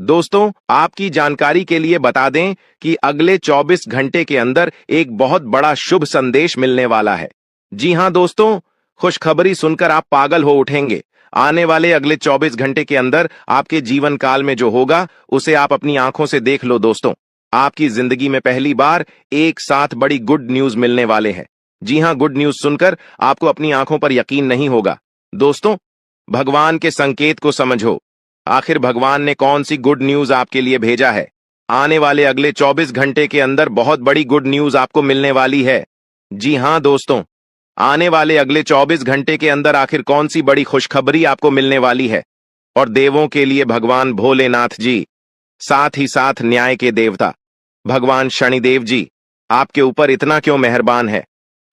दोस्तों, आपकी जानकारी के लिए बता दें कि अगले 24 घंटे के अंदर एक बहुत बड़ा शुभ संदेश मिलने वाला है। जी हां दोस्तों, खुशखबरी सुनकर आप पागल हो उठेंगे। आने वाले अगले 24 घंटे के अंदर आपके जीवन काल में जो होगा उसे आप अपनी आंखों से देख लो दोस्तों। आपकी जिंदगी में पहली बार एक साथ बड़ी गुड न्यूज मिलने वाले हैं। जी हां, गुड न्यूज सुनकर आपको अपनी आंखों पर यकीन नहीं होगा। दोस्तों, भगवान के संकेत को समझो। आखिर भगवान ने कौन सी गुड न्यूज आपके लिए भेजा है? आने वाले अगले 24 घंटे के अंदर बहुत बड़ी गुड न्यूज आपको मिलने वाली है। जी हां दोस्तों, आने वाले अगले 24 घंटे के अंदर आखिर कौन सी बड़ी खुशखबरी आपको मिलने वाली है? और देवों के लिए भगवान भोलेनाथ जी, साथ ही साथ न्याय के देवता भगवान शनिदेव जी आपके ऊपर इतना क्यों मेहरबान है?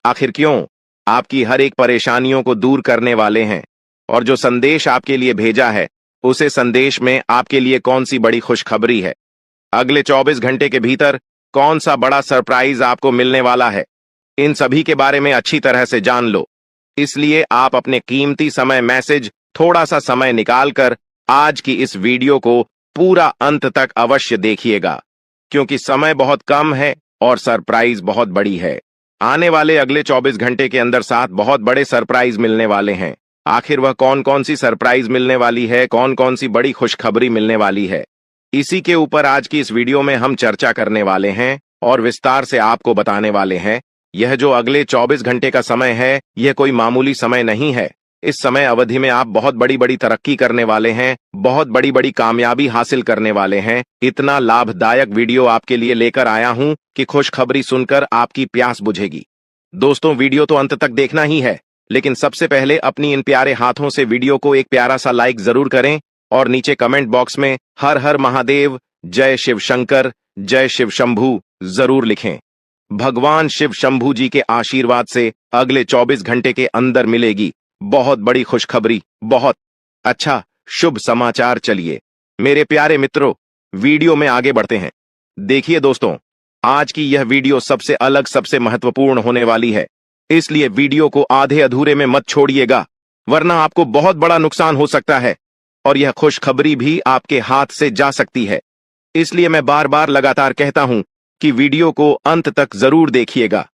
आखिर क्यों? आपकी हर एक परेशानियों को दूर करने वाले हैं। और जो संदेश आपके लिए भेजा है, उसे संदेश में आपके लिए कौन सी बड़ी खुशखबरी है? अगले 24 घंटे के भीतर कौन सा बड़ा सरप्राइज आपको मिलने वाला है? इन सभी के बारे में अच्छी तरह से जान लो। इसलिए आप अपने कीमती समय मैसेज थोड़ा सा समय निकालकर आज की इस वीडियो को पूरा अंत तक अवश्य देखिएगा, क्योंकि समय बहुत कम है और सरप्राइज बहुत बड़ी है। आने वाले अगले 24 घंटे के अंदर 7 बहुत बड़े सरप्राइज मिलने वाले हैं। आखिर वह कौन कौन सी सरप्राइज मिलने वाली है, कौन कौन सी बड़ी खुशखबरी मिलने वाली है, इसी के ऊपर आज की इस वीडियो में हम चर्चा करने वाले हैं और विस्तार से आपको बताने वाले हैं। यह जो अगले 24 घंटे का समय है, यह कोई मामूली समय नहीं है। इस समय अवधि में आप बहुत बड़ी बड़ी तरक्की करने वाले हैं, बहुत बड़ी बड़ी कामयाबी हासिल करने वाले हैं। इतना लाभदायक वीडियो आपके लिए लेकर आया हूं कि खुशखबरी सुनकर आपकी प्यास बुझेगी। दोस्तों, वीडियो तो अंत तक देखना ही है, लेकिन सबसे पहले अपनी इन प्यारे हाथों से वीडियो को एक प्यारा सा लाइक जरूर करें और नीचे कमेंट बॉक्स में हर हर महादेव, जय शिव शंकर, जय शिव शंभू जरूर लिखें। भगवान शिव शंभू जी के आशीर्वाद से अगले 24 घंटे के अंदर मिलेगी बहुत बड़ी खुशखबरी, बहुत अच्छा शुभ समाचार। चलिए मेरे प्यारे मित्रों, वीडियो में आगे बढ़ते हैं। देखिए दोस्तों, आज की यह वीडियो सबसे अलग, सबसे महत्वपूर्ण होने वाली है, इसलिए वीडियो को आधे अधूरे में मत छोड़िएगा, वरना आपको बहुत बड़ा नुकसान हो सकता है और यह खुशखबरी भी आपके हाथ से जा सकती है। इसलिए मैं बार बार लगातार कहता हूं कि वीडियो को अंत तक जरूर देखिएगा,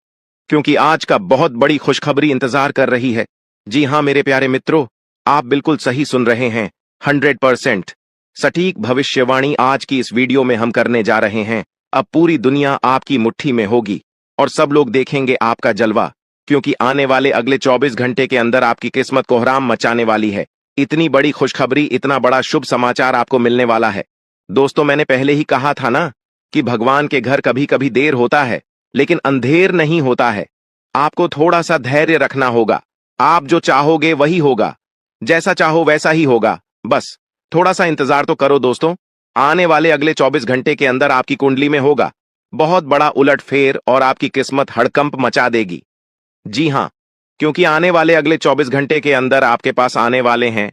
क्योंकि आज का बहुत बड़ी खुशखबरी इंतजार कर रही है। जी हां मेरे प्यारे मित्रों, आप बिल्कुल सही सुन रहे हैं। 100% सटीक भविष्यवाणी आज की इस वीडियो में हम करने जा रहे हैं। अब पूरी दुनिया आपकी मुट्ठी में होगी और सब लोग देखेंगे आपका जलवा, क्योंकि आने वाले अगले 24 घंटे के अंदर आपकी किस्मत कोहराम मचाने वाली है। इतनी बड़ी खुशखबरी, इतना बड़ा शुभ समाचार आपको मिलने वाला है। दोस्तों, मैंने पहले ही कहा था ना कि भगवान के घर कभी कभी देर होता है, लेकिन अंधेर नहीं होता है। आपको थोड़ा सा धैर्य रखना होगा। आप जो चाहोगे वही होगा, जैसा चाहो वैसा ही होगा। बस थोड़ा सा इंतजार तो करो दोस्तों। आने वाले अगले 24 घंटे के अंदर आपकी कुंडली में होगा बहुत बड़ा उलटफेर और आपकी किस्मत हड़कंप मचा देगी। जी हां, क्योंकि आने वाले अगले 24 घंटे के अंदर आपके पास आने वाले हैं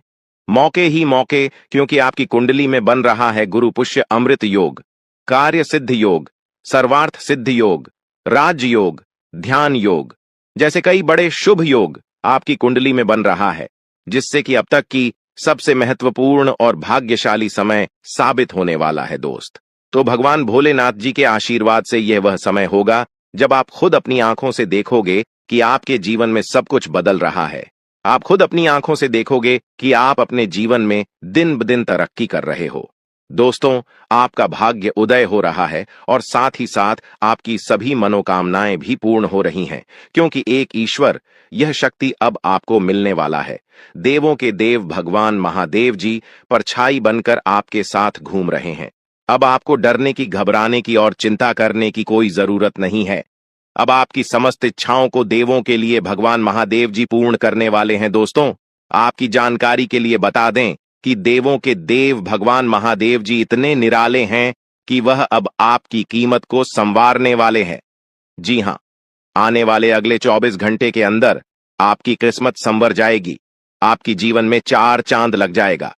मौके ही मौके, क्योंकि आपकी कुंडली में बन रहा है गुरु पुष्य अमृत योग, कार्य सिद्ध योग, सर्वार्थ सिद्ध योग, राज योग, ध्यान योग जैसे कई बड़े शुभ योग आपकी कुंडली में बन रहा है, जिससे कि अब तक की सबसे महत्वपूर्ण और भाग्यशाली समय साबित होने वाला है दोस्त। तो भगवान भोलेनाथ जी के आशीर्वाद से यह वह समय होगा जब आप खुद अपनी आंखों से देखोगे कि आपके जीवन में सब कुछ बदल रहा है। आप खुद अपनी आंखों से देखोगे कि आप अपने जीवन में दिन ब दिन तरक्की कर रहे हो। दोस्तों, आपका भाग्य उदय हो रहा है और साथ ही साथ आपकी सभी मनोकामनाएं भी पूर्ण हो रही हैं, क्योंकि एक ईश्वर, यह शक्ति अब आपको मिलने वाला है। देवों के देव भगवान महादेव जी परछाई बनकर आपके साथ घूम रहे हैं। अब आपको डरने की, घबराने की और चिंता करने की कोई जरूरत नहीं है। अब आपकी समस्त इच्छाओं को देवों के लिए भगवान महादेव जी पूर्ण करने वाले हैं। दोस्तों, आपकी जानकारी के लिए बता दें कि देवों के देव भगवान महादेव जी इतने निराले हैं कि वह अब आपकी कीमत को संवारने वाले हैं। जी हां, आने वाले अगले 24 घंटे के अंदर आपकी किस्मत संवर जाएगी। आपकी जीवन में 4 चांद लग जाएगा।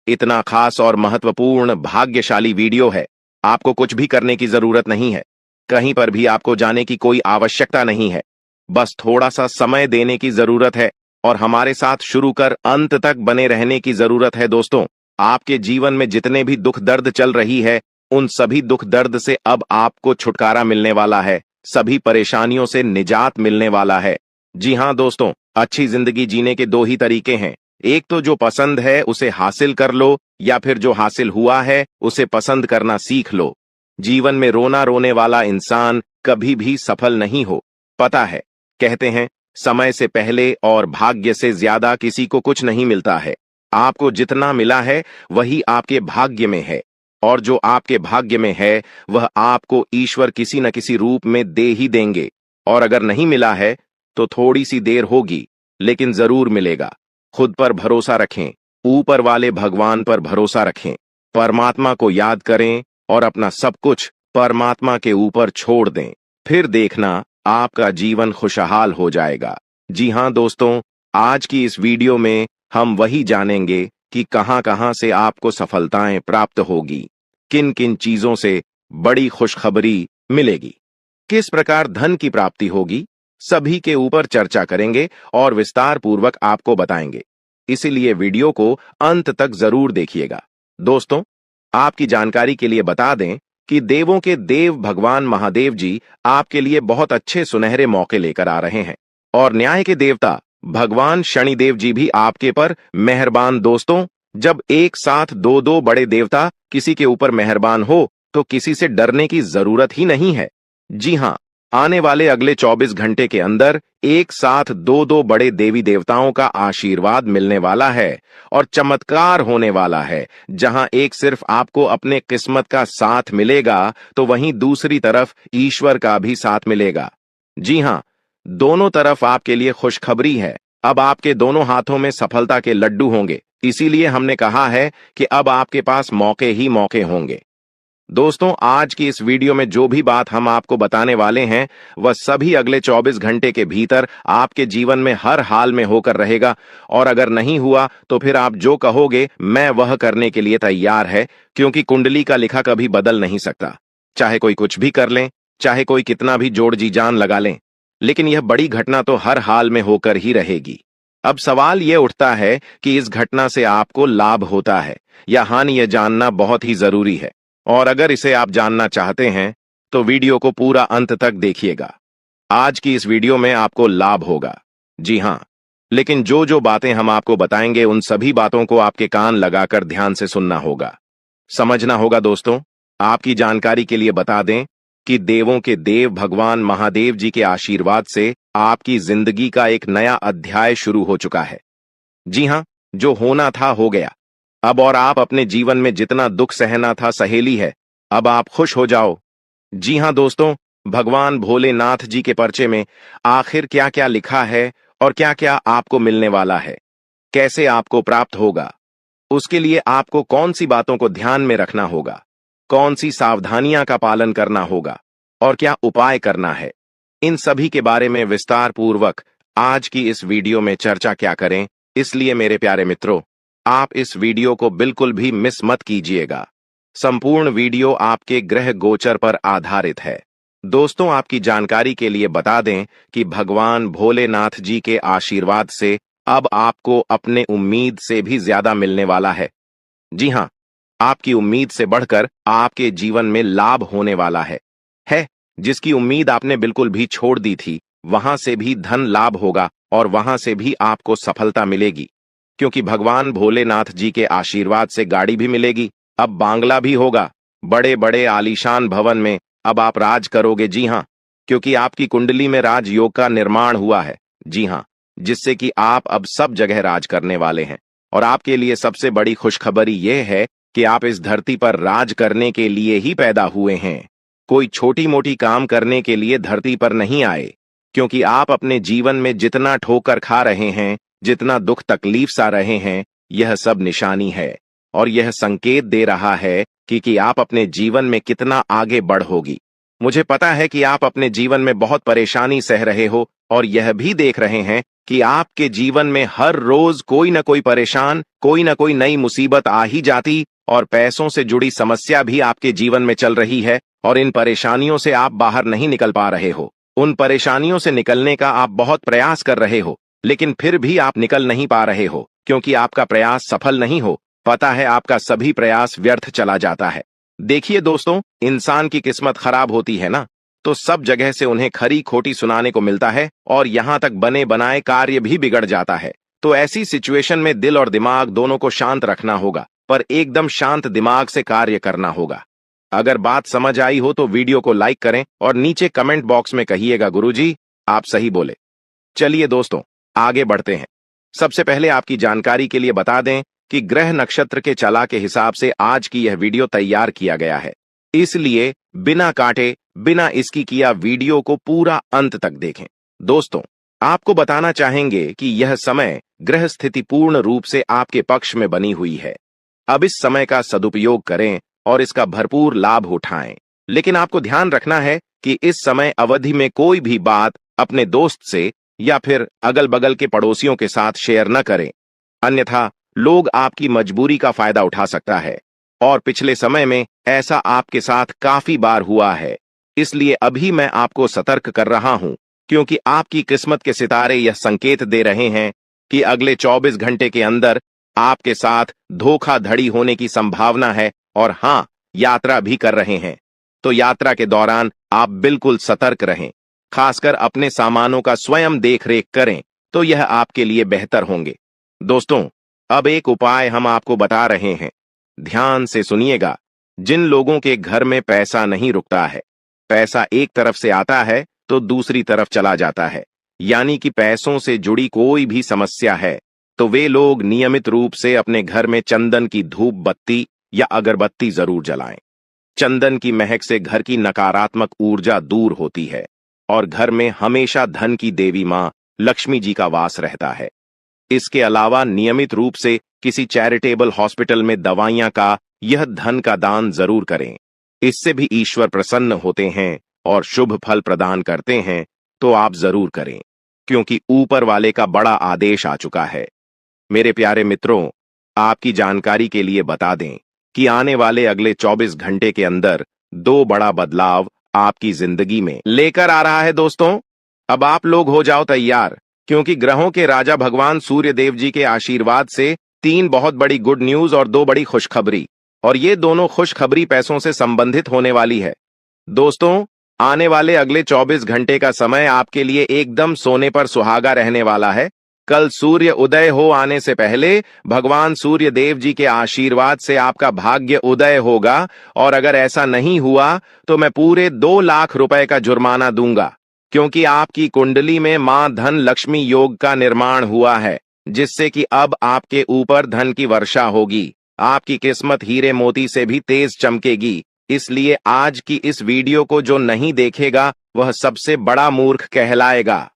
इतना खास और महत्वपूर्ण भाग्यशाली वीडियो है। आपको कुछ भी करने की जरूरत नहीं है, कहीं पर भी आपको जाने की कोई आवश्यकता नहीं है। बस थोड़ा सा समय देने की जरूरत है और हमारे साथ शुरू कर अंत तक बने रहने की जरूरत है। दोस्तों, आपके जीवन में जितने भी दुख दर्द चल रही है, उन सभी दुख दर्द से अब आपको छुटकारा मिलने वाला है, सभी परेशानियों से निजात मिलने वाला है। जी हाँ दोस्तों, अच्छी जिंदगी जीने के दो ही तरीके हैं। एक तो जो पसंद है उसे हासिल कर लो, या फिर जो हासिल हुआ है उसे पसंद करना सीख लो। जीवन में रोना रोने वाला इंसान कभी भी सफल नहीं हो। पता है, कहते हैं समय से पहले और भाग्य से ज्यादा किसी को कुछ नहीं मिलता है। आपको जितना मिला है वही आपके भाग्य में है, और जो आपके भाग्य में है वह आपको ईश्वर किसी न किसी रूप में दे ही देंगे। और अगर नहीं मिला है तो थोड़ी सी देर होगी, लेकिन जरूर मिलेगा। खुद पर भरोसा रखें, ऊपर वाले भगवान पर भरोसा रखें, परमात्मा को याद करें और अपना सब कुछ परमात्मा के ऊपर छोड़ दें। फिर देखना आपका जीवन खुशहाल हो जाएगा। जी हाँ दोस्तों, आज की इस वीडियो में हम वही जानेंगे कि कहां-कहां से आपको सफलताएं प्राप्त होगी, किन-किन चीजों से बड़ी खुशखबरी मिलेगी, किस प्रकार धन की प्राप्ति होगी, सभी के ऊपर चर्चा करेंगे और विस्तार पूर्वक आपको बताएंगे। इसीलिए वीडियो को अंत तक जरूर देखिएगा। दोस्तों, आपकी जानकारी के लिए बता दें कि देवों के देव भगवान महादेव जी आपके लिए बहुत अच्छे सुनहरे मौके लेकर आ रहे हैं, और न्याय के देवता भगवान शनिदेव जी भी आपके पर मेहरबान। दोस्तों, जब एक साथ दो दो बड़े देवता किसी के ऊपर मेहरबान हो तो किसी से डरने की जरूरत ही नहीं है। जी हाँ, आने वाले अगले 24 घंटे के अंदर एक साथ दो दो बड़े देवी देवताओं का आशीर्वाद मिलने वाला है और चमत्कार होने वाला है। जहां एक सिर्फ आपको अपने किस्मत का साथ मिलेगा तो वहीं दूसरी तरफ ईश्वर का भी साथ मिलेगा। जी हां, दोनों तरफ आपके लिए खुशखबरी है। अब आपके दोनों हाथों में सफलता के लड्डू होंगे। इसीलिए हमने कहा है कि अब आपके पास मौके ही मौके होंगे। दोस्तों, आज की इस वीडियो में जो भी बात हम आपको बताने वाले हैं वह सभी अगले 24 घंटे के भीतर आपके जीवन में हर हाल में होकर रहेगा, और अगर नहीं हुआ तो फिर आप जो कहोगे मैं वह करने के लिए तैयार है, क्योंकि कुंडली का लिखा कभी बदल नहीं सकता। चाहे कोई कुछ भी कर लें, चाहे कोई कितना भी जोड़ जी जान लगा लें, लेकिन यह बड़ी घटना तो हर हाल में होकर ही रहेगी। अब सवाल यह उठता है कि इस घटना से आपको लाभ होता है या हानि, यह जानना बहुत ही जरूरी है। और अगर इसे आप जानना चाहते हैं तो वीडियो को पूरा अंत तक देखिएगा। आज की इस वीडियो में आपको लाभ होगा। जी हां, लेकिन जो जो बातें हम आपको बताएंगे उन सभी बातों को आपके कान लगाकर ध्यान से सुनना होगा, समझना होगा। दोस्तों, आपकी जानकारी के लिए बता दें कि देवों के देव भगवान महादेव जी के आशीर्वाद से आपकी जिंदगी का एक नया अध्याय शुरू हो चुका है। जी हां, जो होना था हो गया अब, और आप अपने जीवन में जितना दुख सहना था सहेली है। अब आप खुश हो जाओ। जी हां दोस्तों, भगवान भोलेनाथ जी के पर्चे में आखिर क्या क्या लिखा है और क्या क्या आपको मिलने वाला है, कैसे आपको प्राप्त होगा, उसके लिए आपको कौन सी बातों को ध्यान में रखना होगा, कौन सी सावधानियां का पालन करना होगा और क्या उपाय करना है, इन सभी के बारे में विस्तार पूर्वक आज की इस वीडियो में चर्चा क्या करें। इसलिए मेरे प्यारे मित्रों, आप इस वीडियो को बिल्कुल भी मिस मत कीजिएगा। संपूर्ण वीडियो आपके ग्रह गोचर पर आधारित है। दोस्तों, आपकी जानकारी के लिए बता दें कि भगवान भोलेनाथ जी के आशीर्वाद से अब आपको अपने उम्मीद से भी ज्यादा मिलने वाला है। जी हां, आपकी उम्मीद से बढ़कर आपके जीवन में लाभ होने वाला है। जिसकी उम्मीद आपने बिल्कुल भी छोड़ दी थी, वहां से भी धन लाभ होगा और वहां से भी आपको सफलता मिलेगी, क्योंकि भगवान भोलेनाथ जी के आशीर्वाद से गाड़ी भी मिलेगी, अब बांग्ला भी होगा, बड़े बड़े आलीशान भवन में अब आप राज करोगे। जी हां, क्योंकि आपकी कुंडली में राजयोग का निर्माण हुआ है। जी हां, जिससे कि आप अब सब जगह राज करने वाले हैं। और आपके लिए सबसे बड़ी खुशखबरी यह है कि आप इस धरती पर राज करने के लिए ही पैदा हुए हैं। कोई छोटी मोटी काम करने के लिए धरती पर नहीं आए, क्योंकि आप अपने जीवन में जितना ठोकर खा रहे हैं, जितना दुख तकलीफ सा रहे हैं, यह सब निशानी है और यह संकेत दे रहा है कि आप अपने जीवन में कितना आगे बढ़ोगी। मुझे पता है कि आप अपने जीवन में बहुत परेशानी सह रहे हो और यह भी देख रहे हैं कि आपके जीवन में हर रोज कोई न कोई परेशान, कोई न कोई नई मुसीबत आ ही जाती, और पैसों से जुड़ी समस्या भी आपके जीवन में चल रही है, और इन परेशानियों से आप बाहर नहीं निकल पा रहे हो। उन परेशानियों से निकलने का आप बहुत प्रयास कर रहे हो, लेकिन फिर भी आप निकल नहीं पा रहे हो, क्योंकि आपका प्रयास सफल नहीं हो पता है आपका सभी प्रयास व्यर्थ चला जाता है। देखिए दोस्तों, इंसान की किस्मत खराब होती है ना, तो सब जगह से उन्हें खरी खोटी सुनाने को मिलता है और यहाँ तक बने बनाए कार्य भी बिगड़ जाता है। तो ऐसी सिचुएशन में दिल और दिमाग दोनों को शांत रखना होगा, पर एकदम शांत दिमाग से कार्य करना होगा। अगर बात समझ आई हो तो वीडियो को लाइक करें और नीचे कमेंट बॉक्स में कहिएगा गुरुजी आप सही बोले। चलिए दोस्तों, आगे बढ़ते हैं। सबसे पहले आपकी जानकारी के लिए बता दें कि ग्रह नक्षत्र के चला के हिसाब से आज की यह वीडियो तैयार किया गया है, इसलिए बिना काटे बिना इसकी किया वीडियो को पूरा अंत तक देखें। दोस्तों, आपको बताना चाहेंगे कि यह समय ग्रह स्थिति पूर्ण रूप से आपके पक्ष में बनी हुई है। अब इस समय का सदुपयोग करें और इसका भरपूर लाभ उठाएं। लेकिन आपको ध्यान रखना है कि इस समय अवधि में कोई भी बात अपने दोस्त से या फिर अगल बगल के पड़ोसियों के साथ शेयर न करें, अन्यथा लोग आपकी मजबूरी का फायदा उठा सकता है। और पिछले समय में ऐसा आपके साथ काफी बार हुआ है, इसलिए अभी मैं आपको सतर्क कर रहा हूं, क्योंकि आपकी किस्मत के सितारे यह संकेत दे रहे हैं कि अगले 24 घंटे के अंदर आपके साथ धोखाधड़ी होने की संभावना है। और हां, यात्रा भी कर रहे हैं, तो यात्रा के दौरान आप बिल्कुल सतर्क रहें। खासकर अपने सामानों का स्वयं देखरेख करें, तो यह आपके लिए बेहतर होंगे। दोस्तों, अब एक उपाय हम आपको बता रहे हैं, ध्यान से सुनिएगा। जिन लोगों के घर में पैसा नहीं रुकता है, पैसा एक तरफ से आता है तो दूसरी तरफ चला जाता है, यानी कि पैसों से जुड़ी कोई भी समस्या है, तो वे लोग नियमित रूप से अपने घर में चंदन की धूप बत्ती या अगरबत्ती जरूर जलाएं। चंदन की महक से घर की नकारात्मक ऊर्जा दूर होती है और घर में हमेशा धन की देवी मां लक्ष्मी जी का वास रहता है। इसके अलावा नियमित रूप से किसी चैरिटेबल हॉस्पिटल में दवाइयां का यह धन का दान जरूर करें। इससे भी ईश्वर प्रसन्न होते हैं और शुभ फल प्रदान करते हैं, तो आप जरूर करें, क्योंकि ऊपर वाले का बड़ा आदेश आ चुका है। मेरे प्यारे मित्रों, आपकी जानकारी के लिए बता दें कि आने वाले अगले 24 घंटे के अंदर 2 बड़ा बदलाव आपकी जिंदगी में लेकर आ रहा है। दोस्तों, अब आप लोग हो जाओ तैयार, क्योंकि ग्रहों के राजा भगवान सूर्य देव जी के आशीर्वाद से 3 बहुत बड़ी गुड न्यूज और 2 बड़ी खुशखबरी, और ये दोनों खुशखबरी पैसों से संबंधित होने वाली है। दोस्तों, आने वाले अगले 24 घंटे का समय आपके लिए एकदम सोने पर सुहागा रहने वाला है। कल सूर्य उदय हो आने से पहले भगवान सूर्य देव जी के आशीर्वाद से आपका भाग्य उदय होगा, और अगर ऐसा नहीं हुआ तो मैं पूरे 2 लाख रुपए का जुर्माना दूंगा, क्योंकि आपकी कुंडली में मां धन लक्ष्मी योग का निर्माण हुआ है, जिससे कि अब आपके ऊपर धन की वर्षा होगी। आपकी किस्मत हीरे मोती से भी तेज चमकेगी। इसलिए आज की इस वीडियो को जो नहीं देखेगा वह सबसे बड़ा मूर्ख कहलाएगा।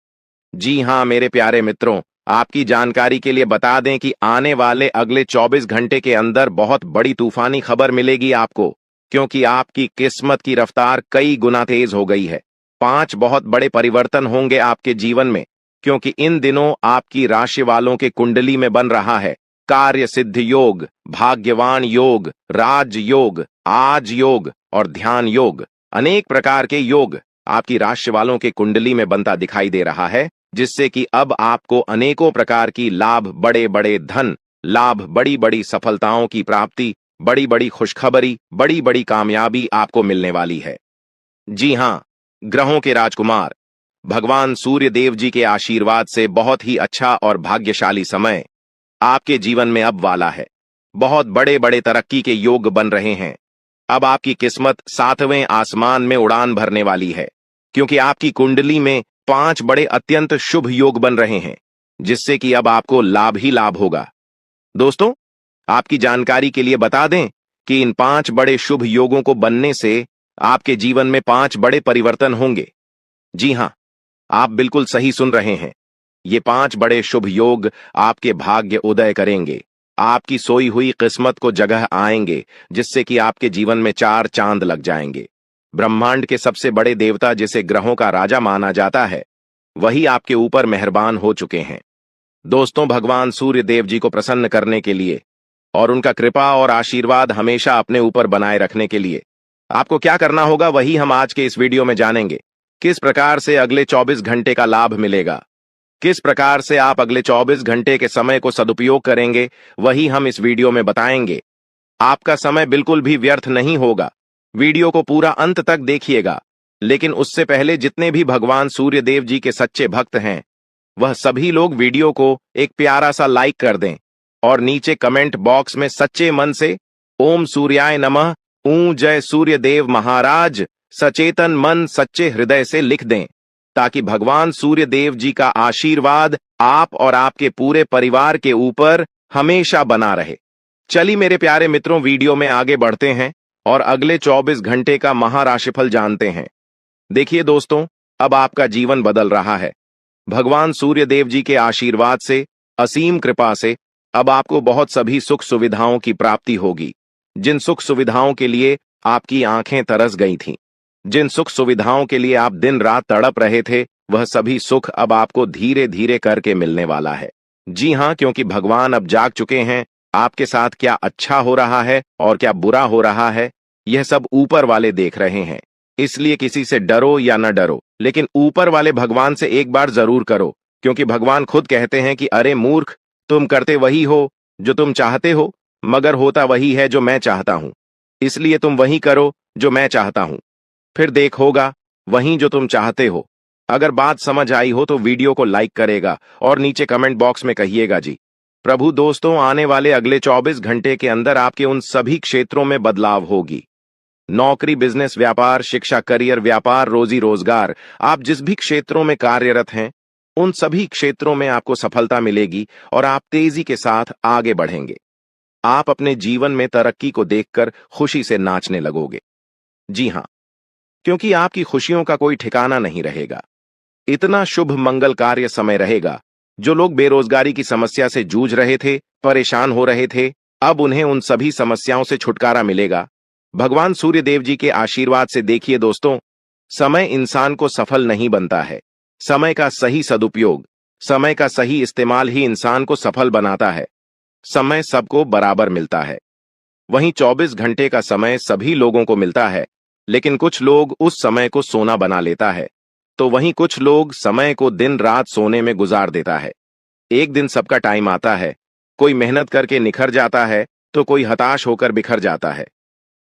जी हां मेरे प्यारे मित्रों, आपकी जानकारी के लिए बता दें कि आने वाले अगले 24 घंटे के अंदर बहुत बड़ी तूफानी खबर मिलेगी आपको, क्योंकि आपकी किस्मत की रफ्तार कई गुना तेज हो गई है। 5 बहुत बड़े परिवर्तन होंगे आपके जीवन में, क्योंकि इन दिनों आपकी राशि वालों के कुंडली में बन रहा है कार्य सिद्ध योग, भाग्यवान योग, राज योग, आज योग और ध्यान योग। अनेक प्रकार के योग आपकी राशि वालों के कुंडली में बनता दिखाई दे रहा है, जिससे कि अब आपको अनेकों प्रकार की लाभ, बड़े बड़े धन लाभ, बड़ी बड़ी सफलताओं की प्राप्ति, बड़ी बड़ी खुशखबरी, बड़ी बड़ी कामयाबी आपको मिलने वाली है। जी हां, ग्रहों के राजकुमार भगवान सूर्य देव जी के आशीर्वाद से बहुत ही अच्छा और भाग्यशाली समय आपके जीवन में अब वाला है। बहुत बड़े बड़े तरक्की के योग बन रहे हैं। अब आपकी किस्मत 7वें आसमान में उड़ान भरने वाली है, क्योंकि आपकी कुंडली में 5 बड़े अत्यंत शुभ योग बन रहे हैं, जिससे कि अब आपको लाभ ही लाभ होगा। दोस्तों, आपकी जानकारी के लिए बता दें कि इन 5 बड़े शुभ योगों को बनने से आपके जीवन में 5 बड़े परिवर्तन होंगे। जी हां, आप बिल्कुल सही सुन रहे हैं। ये 5 बड़े शुभ योग आपके भाग्य उदय करेंगे, आपकी सोई हुई किस्मत को जगह आएंगे, जिससे कि आपके जीवन में 4 चांद लग जाएंगे। ब्रह्मांड के सबसे बड़े देवता, जिसे ग्रहों का राजा माना जाता है, वही आपके ऊपर मेहरबान हो चुके हैं। दोस्तों, भगवान सूर्य देव जी को प्रसन्न करने के लिए और उनका कृपा और आशीर्वाद हमेशा अपने ऊपर बनाए रखने के लिए आपको क्या करना होगा, वही हम आज के इस वीडियो में जानेंगे। किस प्रकार से अगले 24 घंटे का लाभ मिलेगा। किस प्रकार से आप अगले 24 घंटे के समय को सदुपयोग करेंगे, वही हम इस वीडियो में बताएंगे। आपका समय बिल्कुल भी व्यर्थ नहीं होगा। वीडियो को पूरा अंत तक देखिएगा। लेकिन उससे पहले जितने भी भगवान सूर्य देव जी के सच्चे भक्त हैं, वह सभी लोग वीडियो को एक प्यारा सा लाइक कर दें और नीचे कमेंट बॉक्स में सच्चे मन से ओम सूर्याय नमः, जय सूर्य देव महाराज, सचेतन मन सच्चे हृदय से लिख दें, ताकि भगवान सूर्य देव जी का आशीर्वाद आप और आपके पूरे परिवार के ऊपर हमेशा बना रहे। चलिए मेरे प्यारे मित्रों, वीडियो में आगे बढ़ते हैं और अगले 24 घंटे का महाराशिफल जानते हैं। देखिए दोस्तों, अब आपका जीवन बदल रहा है। भगवान सूर्य देव जी के आशीर्वाद से, असीम कृपा से अब आपको बहुत सभी सुख सुविधाओं की प्राप्ति होगी। जिन सुख सुविधाओं के लिए आपकी आंखें तरस गई थीं, जिन सुख सुविधाओं के लिए आप दिन रात तड़प रहे थे, वह सभी सुख अब आपको धीरे धीरे करके मिलने वाला है। जी हां, क्योंकि भगवान अब जाग चुके हैं। आपके साथ क्या अच्छा हो रहा है और क्या बुरा हो रहा है, यह सब ऊपर वाले देख रहे हैं। इसलिए किसी से डरो या न डरो, लेकिन ऊपर वाले भगवान से एक बार जरूर करो, क्योंकि भगवान खुद कहते हैं कि अरे मूर्ख, तुम करते वही हो जो तुम चाहते हो, मगर होता वही है जो मैं चाहता हूं। इसलिए तुम वही करो जो मैं चाहता हूं, फिर देख होगा वही जो तुम चाहते हो। अगर बात समझ आई हो तो वीडियो को लाइक करेगा और नीचे कमेंट बॉक्स में कहिएगा जी। प्रभु दोस्तों, आने वाले अगले 24 घंटे के अंदर आपके उन सभी क्षेत्रों में बदलाव होगी। नौकरी, बिजनेस, व्यापार, शिक्षा, करियर, व्यापार, रोजी रोजगार, आप जिस भी क्षेत्रों में कार्यरत हैं, उन सभी क्षेत्रों में आपको सफलता मिलेगी और आप तेजी के साथ आगे बढ़ेंगे। आप अपने जीवन में तरक्की को देखकर खुशी से नाचने लगोगे। जी हां, क्योंकि आपकी खुशियों का कोई ठिकाना नहीं रहेगा। इतना शुभ मंगल कार्य समय रहेगा। जो लोग बेरोजगारी की समस्या से जूझ रहे थे, परेशान हो रहे थे, अब उन्हें उन सभी समस्याओं से छुटकारा मिलेगा भगवान सूर्य देव जी के आशीर्वाद से। देखिए दोस्तों, समय इंसान को सफल नहीं बनता है। समय का सही सदुपयोग, समय का सही इस्तेमाल ही इंसान को सफल बनाता है। समय सबको बराबर मिलता है। वहीं 24 घंटे का समय सभी लोगों को मिलता है, लेकिन कुछ लोग उस समय को सोना बना लेता है, तो वहीं कुछ लोग समय को दिन रात सोने में गुजार देता है। एक दिन सबका टाइम आता है। कोई मेहनत करके निखर जाता है तो कोई हताश होकर बिखर जाता है।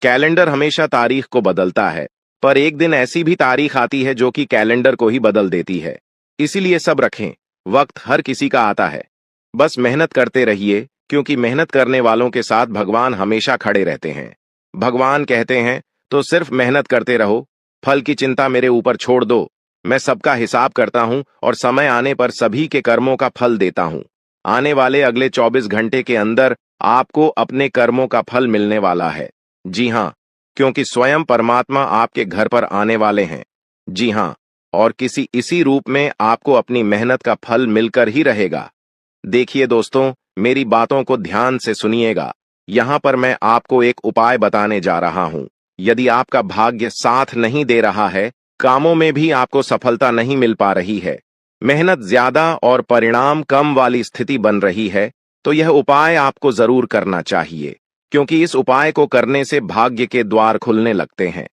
कैलेंडर हमेशा तारीख को बदलता है, पर एक दिन ऐसी भी तारीख आती है जो कि कैलेंडर को ही बदल देती है। इसीलिए सब रखें, वक्त हर किसी का आता है। बस मेहनत करते रहिए, क्योंकि मेहनत करने वालों के साथ भगवान हमेशा खड़े रहते हैं। भगवान कहते हैं तो सिर्फ मेहनत करते रहो, फल की चिंता मेरे ऊपर छोड़ दो। मैं सबका हिसाब करता हूं और समय आने पर सभी के कर्मों का फल देता हूं। आने वाले अगले 24 घंटे के अंदर आपको अपने कर्मों का फल मिलने वाला है। जी हां, क्योंकि स्वयं परमात्मा आपके घर पर आने वाले हैं। जी हां, और किसी इसी रूप में आपको अपनी मेहनत का फल मिलकर ही रहेगा। देखिए दोस्तों, मेरी बातों को ध्यान से सुनिएगा। यहां पर मैं आपको एक उपाय बताने जा रहा हूं। यदि आपका भाग्य साथ नहीं दे रहा है, कामों में भी आपको सफलता नहीं मिल पा रही है, मेहनत ज्यादा और परिणाम कम वाली स्थिति बन रही है, तो यह उपाय आपको जरूर करना चाहिए, क्योंकि इस उपाय को करने से भाग्य के द्वार खुलने लगते हैं।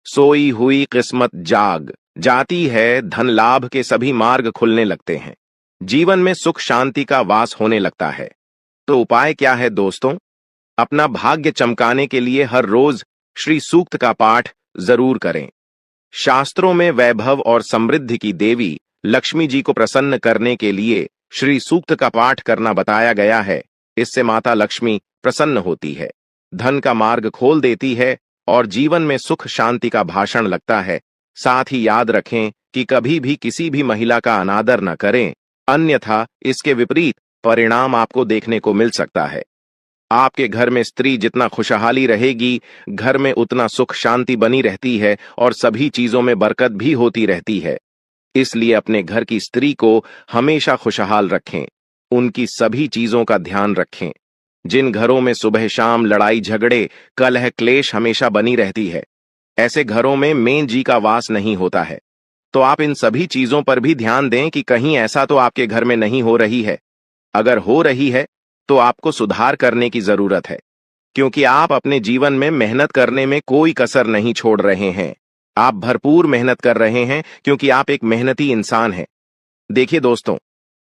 सोई हुई किस्मत जाग जाती है, धन लाभ के सभी मार्ग खुलने लगते हैं, जीवन में सुख शांति का वास होने लगता है। तो उपाय क्या है दोस्तों? अपना भाग्य चमकाने के लिए हर रोज श्री सूक्त का पाठ जरूर करें। शास्त्रों में वैभव और समृद्धि की देवी लक्ष्मी जी को प्रसन्न करने के लिए श्री सूक्त का पाठ करना बताया गया है। इससे माता लक्ष्मी प्रसन्न होती है, धन का मार्ग खोल देती है और जीवन में सुख शांति का भाषण लगता है। साथ ही याद रखें कि कभी भी किसी भी महिला का अनादर न करें, अन्यथा इसके विपरीत परिणाम आपको देखने को मिल सकता है। आपके घर में स्त्री जितना खुशहाली रहेगी, घर में उतना सुख शांति बनी रहती है और सभी चीजों में बरकत भी होती रहती है। इसलिए अपने घर की स्त्री को हमेशा खुशहाल रखें, उनकी सभी चीजों का ध्यान रखें। जिन घरों में सुबह शाम लड़ाई झगड़े कलह क्लेश हमेशा बनी रहती है, ऐसे घरों में मेन जी का वास नहीं होता है। तो आप इन सभी चीजों पर भी ध्यान दें कि कहीं ऐसा तो आपके घर में नहीं हो रही है। अगर हो रही है तो आपको सुधार करने की जरूरत है, क्योंकि आप अपने जीवन में मेहनत करने में कोई कसर नहीं छोड़ रहे हैं। आप भरपूर मेहनत कर रहे हैं, क्योंकि आप एक मेहनती इंसान हैं। देखिए दोस्तों,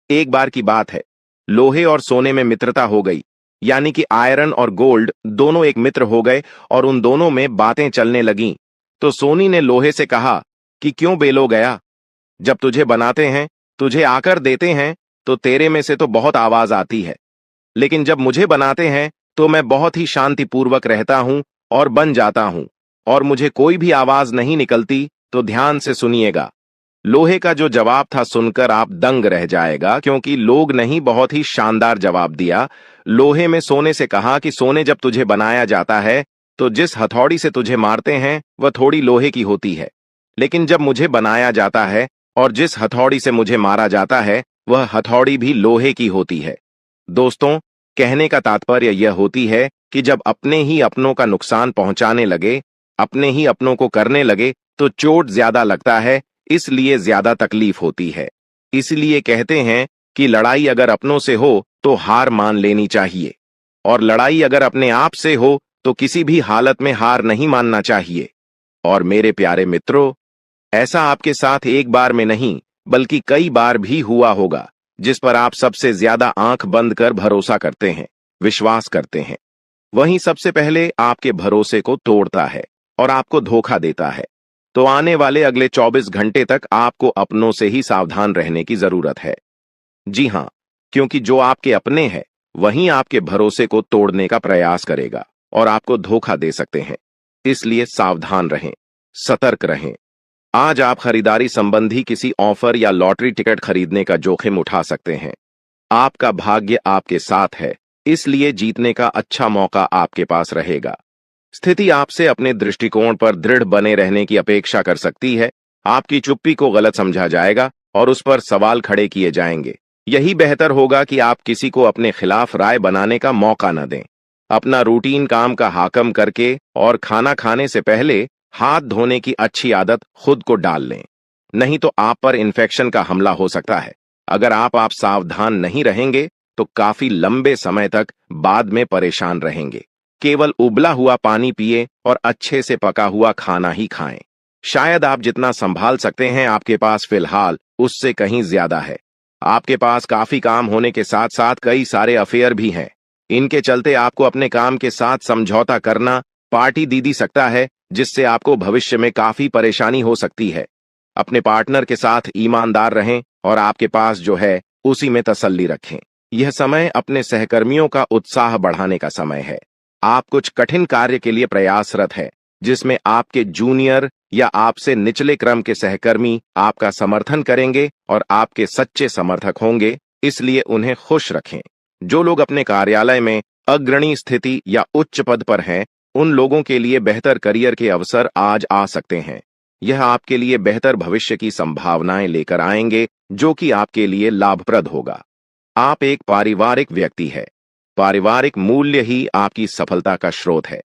एक बार की बात है, लोहे और सोने में मित्रता हो गई, यानी कि आयरन और गोल्ड दोनों एक मित्र हो गए और उन दोनों में बातें चलने लगीं। तो सोनी ने लोहे से कहा कि क्यों बेलो गया, जब तुझे बनाते हैं, तुझे आकर देते हैं, तो तेरे में से तो बहुत आवाज आती है, लेकिन जब मुझे बनाते हैं तो मैं बहुत ही शांतिपूर्वक रहता हूं और बन जाता हूं, और मुझे कोई भी आवाज नहीं निकलती, तो ध्यान से सुनिएगा। लोहे का जो जवाब था सुनकर आप दंग रह जाएगा, क्योंकि लोग नहीं, बहुत ही शानदार जवाब दिया। लोहे में सोने से कहा कि सोने, जब तुझे बनाया जाता है तो जिस हथौड़ी से तुझे मारते हैं वह थोड़ी लोहे की होती है, लेकिन जब मुझे बनाया जाता है और जिस हथौड़ी से मुझे मारा जाता है वह हथौड़ी भी लोहे की होती है। दोस्तों, कहने का तात्पर्य यह होती है कि जब अपने ही अपनों का नुकसान पहुंचाने लगे, अपने ही अपनों को करने लगे, तो चोट ज्यादा लगता है, इसलिए ज्यादा तकलीफ होती है। इसलिए कहते हैं कि लड़ाई अगर अपनों से हो तो हार मान लेनी चाहिए, और लड़ाई अगर अपने आप से हो तो किसी भी हालत में हार नहीं मानना चाहिए। और मेरे प्यारे मित्रों, ऐसा आपके साथ एक बार में नहीं बल्कि कई बार भी हुआ होगा, जिस पर आप सबसे ज्यादा आंख बंद कर भरोसा करते हैं, विश्वास करते हैं, वहीं सबसे पहले आपके भरोसे को तोड़ता है और आपको धोखा देता है। तो आने वाले अगले 24 घंटे तक आपको अपनों से ही सावधान रहने की जरूरत है। जी हां, क्योंकि जो आपके अपने हैं वहीं आपके भरोसे को तोड़ने का प्रयास करेगा और आपको धोखा दे सकते हैं। इसलिए सावधान रहें, सतर्क रहें। आज आप खरीदारी संबंधी किसी ऑफर या लॉटरी टिकट खरीदने का जोखिम उठा सकते हैं। आपका भाग्य आपके साथ है, इसलिए जीतने का अच्छा मौका आपके पास रहेगा। स्थिति आपसे अपने दृष्टिकोण पर दृढ़ बने रहने की अपेक्षा कर सकती है। आपकी चुप्पी को गलत समझा जाएगा और उस पर सवाल खड़े किए जाएंगे। यही बेहतर होगा कि आप किसी को अपने खिलाफ राय बनाने का मौका न दें। अपना रूटीन काम का हाकम करके और खाना खाने से पहले हाथ धोने की अच्छी आदत खुद को डाल लें, नहीं तो आप पर इन्फेक्शन का हमला हो सकता है। अगर आप सावधान नहीं रहेंगे तो काफी लंबे समय तक बाद में परेशान रहेंगे। केवल उबला हुआ पानी पिए और अच्छे से पका हुआ खाना ही खाएं। शायद आप जितना संभाल सकते हैं आपके पास फिलहाल उससे कहीं ज्यादा है। आपके पास काफी काम होने के साथ साथ कई सारे अफेयर भी हैं। इनके चलते आपको अपने काम के साथ समझौता करना पार्टी दे सकता है, जिससे आपको भविष्य में काफी परेशानी हो सकती है। अपने पार्टनर के साथ ईमानदार रहें और आपके पास जो है उसी में तसल्ली रखें। यह समय अपने सहकर्मियों का उत्साह बढ़ाने का समय है। आप कुछ कठिन कार्य के लिए प्रयासरत हैं, जिसमें आपके जूनियर या आपसे निचले क्रम के सहकर्मी आपका समर्थन करेंगे और आपके सच्चे समर्थक होंगे, इसलिए उन्हें खुश रखें। जो लोग अपने कार्यालय में अग्रणी स्थिति या उच्च पद पर हैं, उन लोगों के लिए बेहतर करियर के अवसर आज आ सकते हैं। यह आपके लिए बेहतर भविष्य की संभावनाएं लेकर आएंगे, जो कि आपके लिए लाभप्रद होगा। आप एक पारिवारिक व्यक्ति है। पारिवारिक मूल्य ही आपकी सफलता का स्रोत है।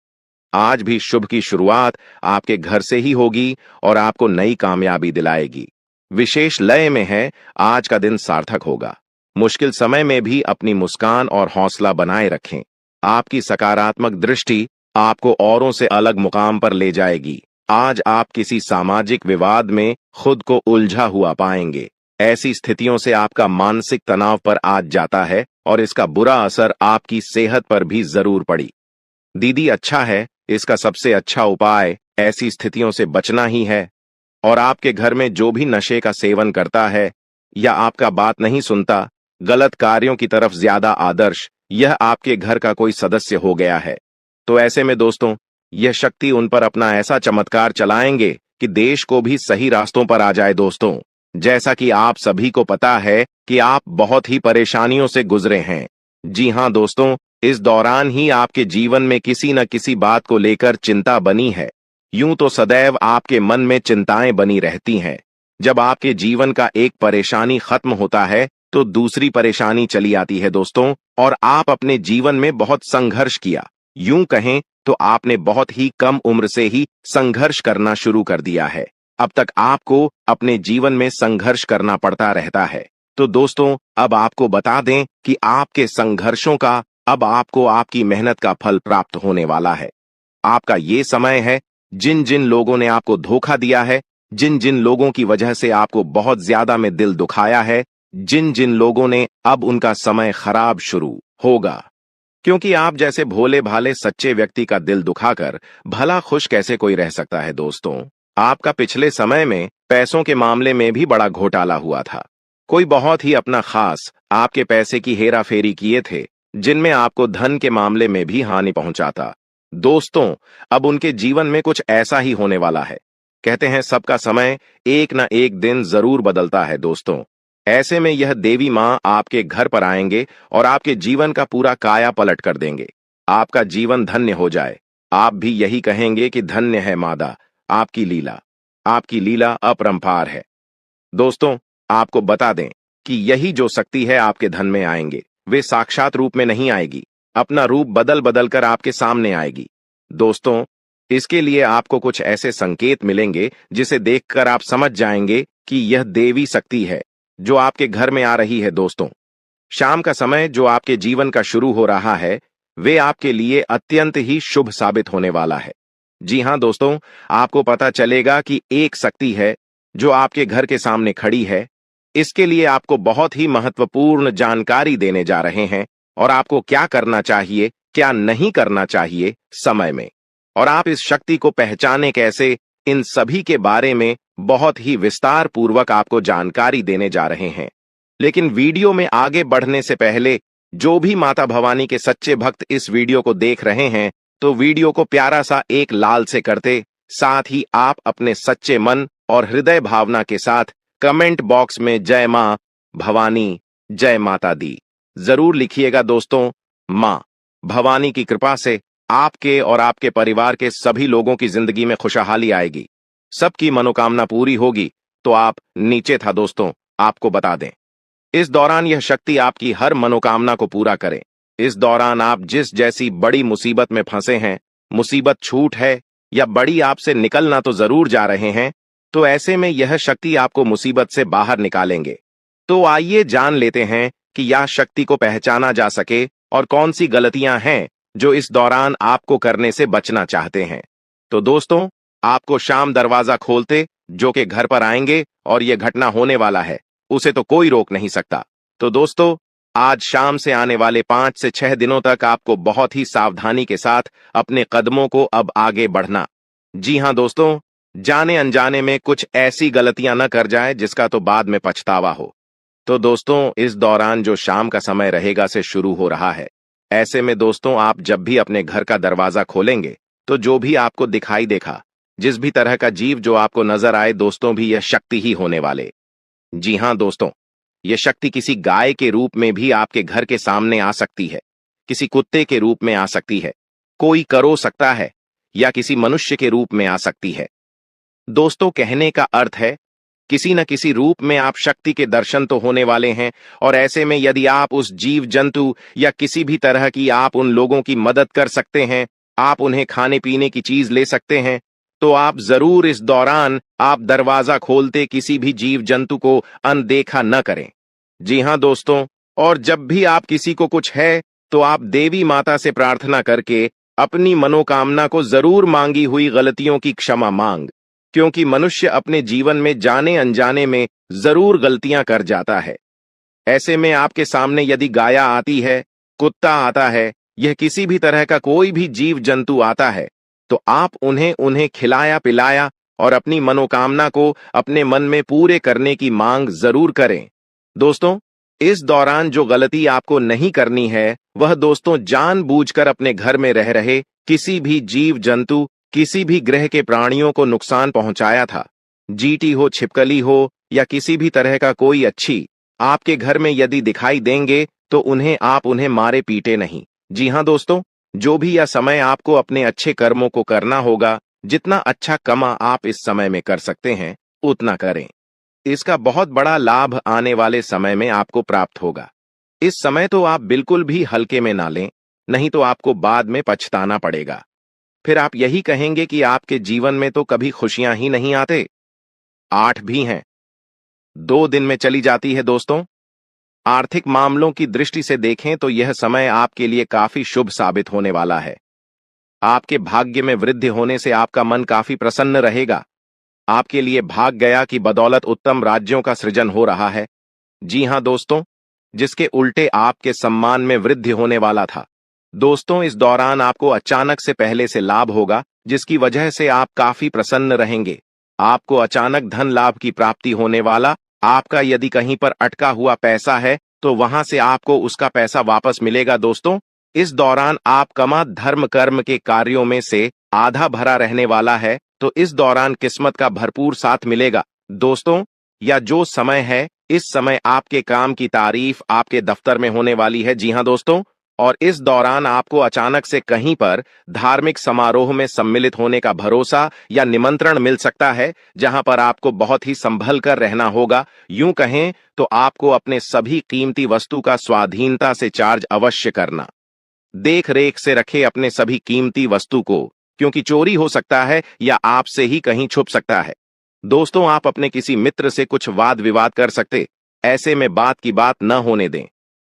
आज भी शुभ की शुरुआत आपके घर से ही होगी और आपको नई कामयाबी दिलाएगी। विशेष लय में है, आज का दिन सार्थक होगा। मुश्किल समय में भी अपनी मुस्कान और हौसला बनाए रखें। आपकी सकारात्मक दृष्टि आपको औरों से अलग मुकाम पर ले जाएगी। आज आप किसी सामाजिक विवाद में खुद को उलझा हुआ पाएंगे। ऐसी स्थितियों से आपका मानसिक तनाव पर आज जाता है और इसका बुरा असर आपकी सेहत पर भी जरूर पड़ी। दीदी, अच्छा है, इसका सबसे अच्छा उपाय ऐसी स्थितियों से बचना ही है। और आपके घर में जो भी नशे का सेवन करता है या आपका बात नहीं सुनता, गलत कार्यों की तरफ ज्यादा आदर्श, यह आपके घर का कोई सदस्य हो गया है। तो ऐसे में दोस्तों, यह शक्ति उन पर अपना ऐसा चमत्कार चलाएंगे कि देश को भी सही रास्तों पर आ जाए। दोस्तों, जैसा कि आप सभी को पता है कि आप बहुत ही परेशानियों से गुजरे हैं। जी हां दोस्तों, इस दौरान ही आपके जीवन में किसी न किसी बात को लेकर चिंता बनी है। यूं तो सदैव आपके मन में चिंताएं बनी रहती हैं। जब आपके जीवन का एक परेशानी खत्म होता है तो दूसरी परेशानी चली आती है दोस्तों, और आप अपने जीवन में बहुत संघर्ष किया। यूं कहें तो आपने बहुत ही कम उम्र से ही संघर्ष करना शुरू कर दिया है। अब तक आपको अपने जीवन में संघर्ष करना पड़ता रहता है। तो दोस्तों, अब आपको बता दें कि आपके संघर्षों का अब आपको आपकी मेहनत का फल प्राप्त होने वाला है। आपका ये समय है, जिन जिन लोगों ने आपको धोखा दिया है, जिन जिन लोगों की वजह से आपको बहुत ज्यादा में दिल दुखाया है, जिन जिन लोगों ने अब उनका समय खराब शुरू होगा, क्योंकि आप जैसे भोले भाले सच्चे व्यक्ति का दिल दुखाकर भला खुश कैसे कोई रह सकता है दोस्तों। आपका पिछले समय में पैसों के मामले में भी बड़ा घोटाला हुआ था। कोई बहुत ही अपना खास आपके पैसे की हेरा फेरी किए थे, जिनमें आपको धन के मामले में भी हानि पहुंचाता। दोस्तों, अब उनके जीवन में कुछ ऐसा ही होने वाला है। कहते हैं सबका समय एक न एक दिन जरूर बदलता है दोस्तों। ऐसे में यह देवी मां आपके घर पर आएंगे और आपके जीवन का पूरा काया पलट कर देंगे। आपका जीवन धन्य हो जाए। आप भी यही कहेंगे कि धन्य है मादा, आपकी लीला अपरंपार है। दोस्तों, आपको बता दें कि यही जो शक्ति है आपके धन में आएंगे, वे साक्षात रूप में नहीं आएगी, अपना रूप बदल बदल कर आपके सामने आएगी। दोस्तों, इसके लिए आपको कुछ ऐसे संकेत मिलेंगे जिसे देखकर आप समझ जाएंगे कि यह देवी शक्ति है जो आपके घर में आ रही है। दोस्तों, शाम का समय जो आपके जीवन का शुरू हो रहा है, वे आपके लिए अत्यंत ही शुभ साबित होने वाला है। जी हां दोस्तों, आपको पता चलेगा कि एक शक्ति है जो आपके घर के सामने खड़ी है। इसके लिए आपको बहुत ही महत्वपूर्ण जानकारी देने जा रहे हैं और आपको क्या करना चाहिए, क्या नहीं करना चाहिए समय में, और आप इस शक्ति को पहचाने कैसे, इन सभी के बारे में बहुत ही विस्तार पूर्वक आपको जानकारी देने जा रहे हैं। लेकिन वीडियो में आगे बढ़ने से पहले जो भी माता भवानी के सच्चे भक्त इस वीडियो को देख रहे हैं, तो वीडियो को प्यारा सा एक लाल से करते, साथ ही आप अपने सच्चे मन और हृदय भावना के साथ कमेंट बॉक्स में जय मां भवानी, जय माता दी जरूर लिखिएगा दोस्तों। मां भवानी की कृपा से आपके और आपके परिवार के सभी लोगों की जिंदगी में खुशहाली आएगी, सबकी मनोकामना पूरी होगी। तो आप नीचे था दोस्तों, आपको बता दें, इस दौरान यह शक्ति आपकी हर मनोकामना को पूरा करे। इस दौरान आप जिस जैसी बड़ी मुसीबत में फंसे हैं, मुसीबत छूट है या बड़ी आपसे निकलना तो जरूर जा रहे हैं, तो ऐसे में यह शक्ति आपको मुसीबत से बाहर निकालेंगे। तो आइए जान लेते हैं कि यह शक्ति को पहचाना जा सके और कौन सी गलतियां हैं जो इस दौरान आपको करने से बचना चाहते हैं। तो दोस्तों, आपको शाम दरवाजा खोलते जो के घर पर आएंगे और यह घटना होने वाला है, उसे तो कोई रोक नहीं सकता। तो दोस्तों, आज शाम से आने वाले 5 से 6 दिनों तक आपको बहुत ही सावधानी के साथ अपने कदमों को अब आगे बढ़ना। जी हां दोस्तों, जाने अनजाने में कुछ ऐसी गलतियां न कर जाए जिसका तो बाद में पछतावा हो। तो दोस्तों, इस दौरान जो शाम का समय रहेगा से शुरू हो रहा है। ऐसे में दोस्तों, आप जब भी अपने घर का दरवाजा खोलेंगे, तो जो भी आपको दिखाई देखा, जिस भी तरह का जीव जो आपको नजर आए दोस्तों, भी यह शक्ति ही होने वाले। जी हां दोस्तों, यह शक्ति किसी गाय के रूप में भी आपके घर के सामने आ सकती है, किसी कुत्ते के रूप में आ सकती है, कोई करो सकता है, या किसी मनुष्य के रूप में आ सकती है। दोस्तों, कहने का अर्थ है किसी न किसी रूप में आप शक्ति के दर्शन तो होने वाले हैं, और ऐसे में यदि आप उस जीव जंतु या किसी भी तरह की आप उन लोगों की मदद कर सकते हैं, आप उन्हें खाने पीने की चीज ले सकते हैं, तो आप जरूर इस दौरान आप दरवाजा खोलते किसी भी जीव जंतु को अनदेखा न करें। जी हां दोस्तों, और जब भी आप किसी को कुछ है, तो आप देवी माता से प्रार्थना करके अपनी मनोकामना को जरूर मांगी हुई गलतियों की क्षमा मांग, क्योंकि मनुष्य अपने जीवन में जाने अनजाने में जरूर गलतियां कर जाता है। ऐसे में आपके सामने यदि गाया आती है, कुत्ता आता है, यह किसी भी तरह का कोई भी जीव जंतु आता है, तो आप उन्हें खिलाया पिलाया और अपनी मनोकामना को अपने मन में पूरे करने की मांग जरूर करें। दोस्तों, इस दौरान जो गलती आपको नहीं करनी है, वह दोस्तों जानबूझकर अपने घर में रह रहे किसी भी जीव जंतु, किसी भी ग्रह के प्राणियों को नुकसान पहुंचाया था। जीटी हो, छिपकली हो, या किसी भी तरह का कोई अच्छी आपके घर में यदि दिखाई देंगे, तो उन्हें मारे पीटे नहीं। जी हां दोस्तों, जो भी यह समय आपको अपने अच्छे कर्मों को करना होगा, जितना अच्छा कमा आप इस समय में कर सकते हैं, उतना करें। इसका बहुत बड़ा लाभ आने वाले समय में आपको प्राप्त होगा। इस समय तो आप बिल्कुल भी हल्के में ना लें, नहीं तो आपको बाद में पछताना पड़ेगा। फिर आप यही कहेंगे कि आपके जीवन में तो कभी खुशियां ही नहीं आते। 8 भी हैं, 2 दिन में चली जाती है। दोस्तों, आर्थिक मामलों की दृष्टि से देखें तो यह समय आपके लिए काफी शुभ साबित होने वाला है। आपके भाग्य में वृद्धि होने से आपका मन काफी प्रसन्न रहेगा। आपके लिए भाग गया की बदौलत उत्तम राज्यों का सृजन हो रहा है। जी हाँ दोस्तों, जिसके उल्टे आपके सम्मान में वृद्धि होने वाला था। दोस्तों, इस दौरान आपको अचानक से पहले से लाभ होगा, जिसकी वजह से आप काफी प्रसन्न रहेंगे। आपको अचानक धन लाभ की प्राप्ति होने वाला। आपका यदि कहीं पर अटका हुआ पैसा है तो वहां से आपको उसका पैसा वापस मिलेगा। दोस्तों, इस दौरान आपका धर्म कर्म के कार्यों में से आधा भरा रहने वाला है, तो इस दौरान किस्मत का भरपूर साथ मिलेगा। दोस्तों, या जो समय है, इस समय आपके काम की तारीफ आपके दफ्तर में होने वाली है। जी हाँ दोस्तों, और इस दौरान आपको अचानक से कहीं पर धार्मिक समारोह में सम्मिलित होने का भरोसा या निमंत्रण मिल सकता है, जहां पर आपको बहुत ही संभल कर रहना होगा। यूं कहें तो आपको अपने सभी कीमती वस्तु का स्वाधीनता से चार्ज अवश्य करना। देख रेख से रखे अपने सभी कीमती वस्तु को, क्योंकि चोरी हो सकता है या आपसे ही कहीं छुप सकता है। दोस्तों, आप अपने किसी मित्र से कुछ वाद विवाद कर सकते, ऐसे में बात की बात न होने दें।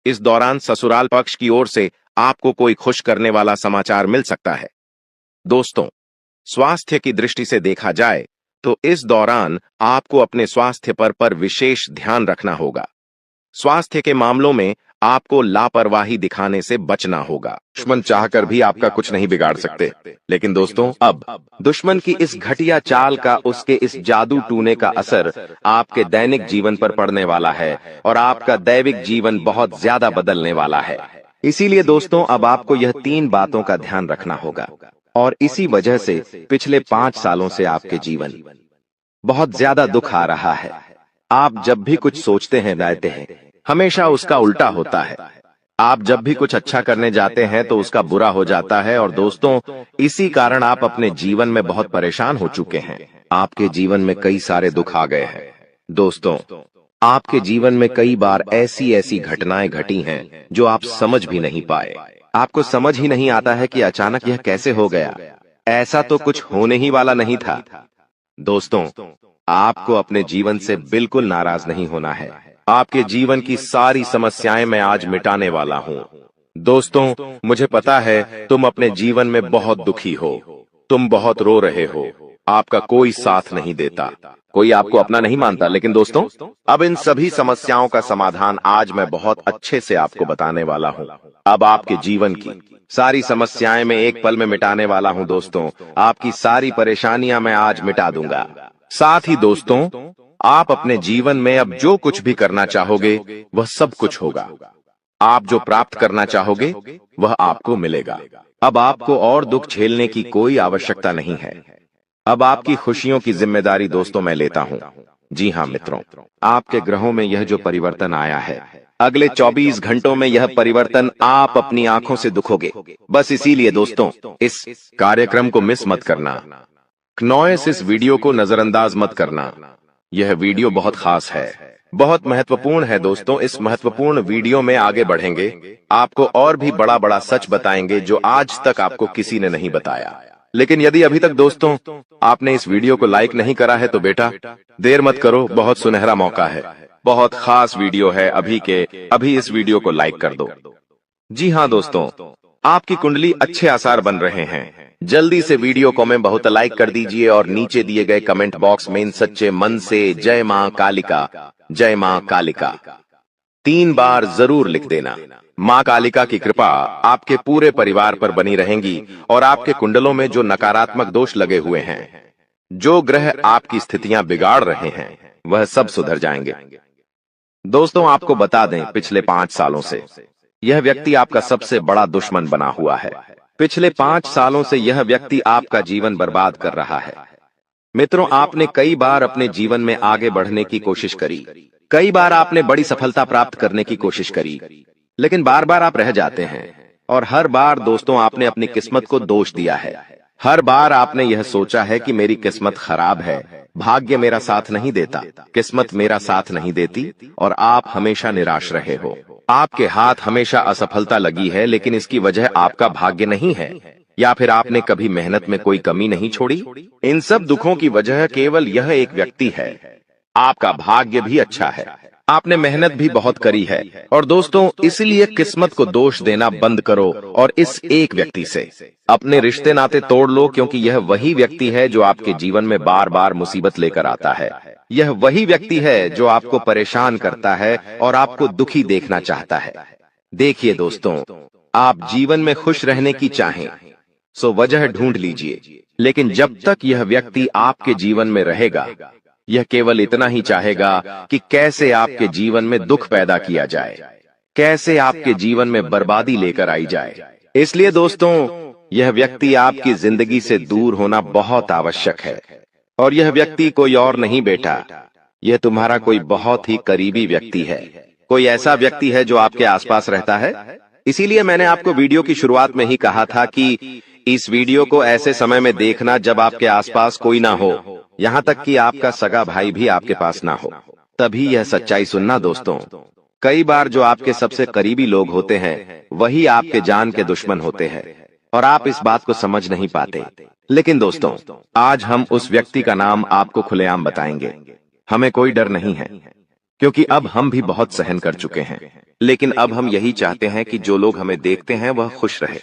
इस दौरान ससुराल पक्ष की ओर से आपको कोई खुश करने वाला समाचार मिल सकता है। दोस्तों, स्वास्थ्य की दृष्टि से देखा जाए तो इस दौरान आपको अपने स्वास्थ्य पर विशेष ध्यान रखना होगा। स्वास्थ्य के मामलों में आपको लापरवाही दिखाने से बचना होगा। दुश्मन चाहकर भी आपका कुछ नहीं बिगाड़ सकते, लेकिन दोस्तों, अब दुश्मन की इस घटिया चाल का, उसके इस जादू टूने का असर आपके दैनिक जीवन पर पड़ने वाला है और आपका दैविक जीवन बहुत ज्यादा बदलने वाला है। इसीलिए दोस्तों, अब आपको यह 3 बातों का ध्यान रखना होगा और इसी वजह से पिछले 5 सालों से आपके जीवन बहुत ज्यादा दुख आ रहा है। आप जब भी कुछ सोचते हैं, रहते हैं, हमेशा उसका उल्टा होता है। आप जब भी कुछ अच्छा करने जाते हैं तो उसका बुरा हो जाता है। और दोस्तों, इसी कारण आप अपने जीवन में बहुत परेशान हो चुके हैं। आपके जीवन में कई सारे दुख आ गए हैं। दोस्तों, आपके जीवन में कई बार ऐसी ऐसी घटनाएं घटी हैं जो आप समझ भी नहीं पाए। आपको समझ ही नहीं आता है कि अचानक यह कैसे हो गया। ऐसा तो कुछ होने ही वाला नहीं था। दोस्तों, आपको अपने जीवन से बिल्कुल नाराज नहीं होना है। आपके जीवन की सारी समस्याएं मैं आज मिटाने वाला हूं। दोस्तों, मुझे पता है तुम अपने जीवन में बहुत दुखी हो, तुम बहुत रो रहे हो, आपका कोई साथ नहीं देता, कोई आपको अपना नहीं मानता। लेकिन दोस्तों, अब इन सभी समस्याओं का समाधान आज मैं बहुत अच्छे से आपको बताने वाला हूं। अब आपके जीवन की सारी समस्याएं मैं एक पल में मिटाने वाला हूं। दोस्तों, आपकी सारी परेशानियां मैं आज मिटा दूंगा। साथ ही दोस्तों, आप अपने जीवन में अब जो कुछ भी करना चाहोगे वह सब कुछ होगा। आप जो प्राप्त करना चाहोगे वह आपको मिलेगा। अब आपको और दुख झेलने की कोई आवश्यकता नहीं है। अब आपकी खुशियों की जिम्मेदारी दोस्तों मैं लेता हूं। जी हां मित्रों, आपके ग्रहों में यह जो परिवर्तन आया है, अगले 24 घंटों में यह परिवर्तन आप अपनी आंखों से दिखोगे। बस इसीलिए दोस्तों, इस कार्यक्रम को मिस मत करना। नॉइस इस वीडियो को नजरअंदाज मत करना। यह वीडियो बहुत खास है, बहुत महत्वपूर्ण है। दोस्तों, इस महत्वपूर्ण वीडियो में आगे बढ़ेंगे, आपको और भी बड़ा बड़ा सच बताएंगे जो आज तक आपको किसी ने नहीं बताया। लेकिन यदि अभी तक दोस्तों आपने इस वीडियो को लाइक नहीं करा है तो बेटा देर मत करो, बहुत सुनहरा मौका है, बहुत खास वीडियो है। अभी इस वीडियो को लाइक कर दो। जी हाँ दोस्तों, आपकी कुंडली अच्छे आसार बन रहे हैं। जल्दी से वीडियो को में बहुत लाइक कर दीजिए और नीचे दिए गए कमेंट बॉक्स में इन सच्चे मन से जय मां कालिका, जय मां कालिका 3 बार जरूर लिख देना। मां कालिका की कृपा आपके पूरे परिवार पर बनी रहेंगी और आपके कुंडलों में जो नकारात्मक दोष लगे हुए हैं, जो ग्रह आपकी स्थितियां बिगाड़ रहे हैं, वह सब सुधर जाएंगे। दोस्तों, आपको बता दें, पिछले 5 सालों से यह व्यक्ति आपका सबसे बड़ा दुश्मन बना हुआ है। पिछले 5 सालों से यह व्यक्ति आपका जीवन बर्बाद कर रहा है। मित्रों, आपने कई बार अपने जीवन में आगे बढ़ने की कोशिश करी, कई बार आपने बड़ी सफलता प्राप्त करने की कोशिश करी, लेकिन बार बार आप रह जाते हैं। और हर बार दोस्तों आपने अपनी किस्मत को दोष दिया है। हर बार आपने यह सोचा है कि मेरी किस्मत खराब है, भाग्य मेरा साथ नहीं देता, किस्मत मेरा साथ नहीं देती, और आप हमेशा निराश रहे हो। आपके हाथ हमेशा असफलता लगी है, लेकिन इसकी वजह आपका भाग्य नहीं है, या फिर आपने कभी मेहनत में कोई कमी नहीं छोड़ी। इन सब दुखों की वजह केवल यह एक व्यक्ति है। आपका भाग्य भी अच्छा है, आपने मेहनत भी बहुत करी है। और दोस्तों, इसलिए किस्मत को दोष देना बंद करो और इस एक व्यक्ति से अपने रिश्ते नाते तोड़ लो, क्योंकि यह वही व्यक्ति है जो आपके जीवन में बार बार मुसीबत लेकर आता है। यह वही व्यक्ति है जो आपको परेशान करता है और आपको दुखी देखना चाहता है। देखिए दोस्तों, आप जीवन में खुश रहने की चाहें सो वजह ढूंढ लीजिए, लेकिन जब तक यह व्यक्ति आपके जीवन में रहेगा, यह केवल इतना ही चाहेगा कि कैसे आपके जीवन में दुख पैदा किया जाए, कैसे आपके जीवन में बर्बादी लेकर आई जाए। इसलिए दोस्तों, यह व्यक्ति आपकी जिंदगी से दूर होना बहुत आवश्यक है। और यह व्यक्ति कोई और नहीं बेटा, यह तुम्हारा कोई बहुत ही करीबी व्यक्ति है। कोई ऐसा व्यक्ति है जो आपके आसपास रहता है। इसीलिए मैंने आपको वीडियो की शुरुआत में ही कहा था कि इस वीडियो को ऐसे समय में देखना जब आपके आसपास कोई ना हो, यहाँ तक कि आपका सगा भाई भी आपके पास ना हो, तभी यह सच्चाई सुनना दोस्तों। कई बार जो आपके सबसे करीबी लोग होते हैं वही आपके जान के दुश्मन होते हैं और आप इस बात को समझ नहीं पाते। लेकिन दोस्तों, आज हम उस व्यक्ति का नाम आपको खुलेआम बताएंगे। हमें कोई डर नहीं है, क्योंकि अब हम भी बहुत सहन कर चुके हैं। लेकिन अब हम यही चाहते हैं कि जो लोग हमें देखते हैं वह खुश रहे।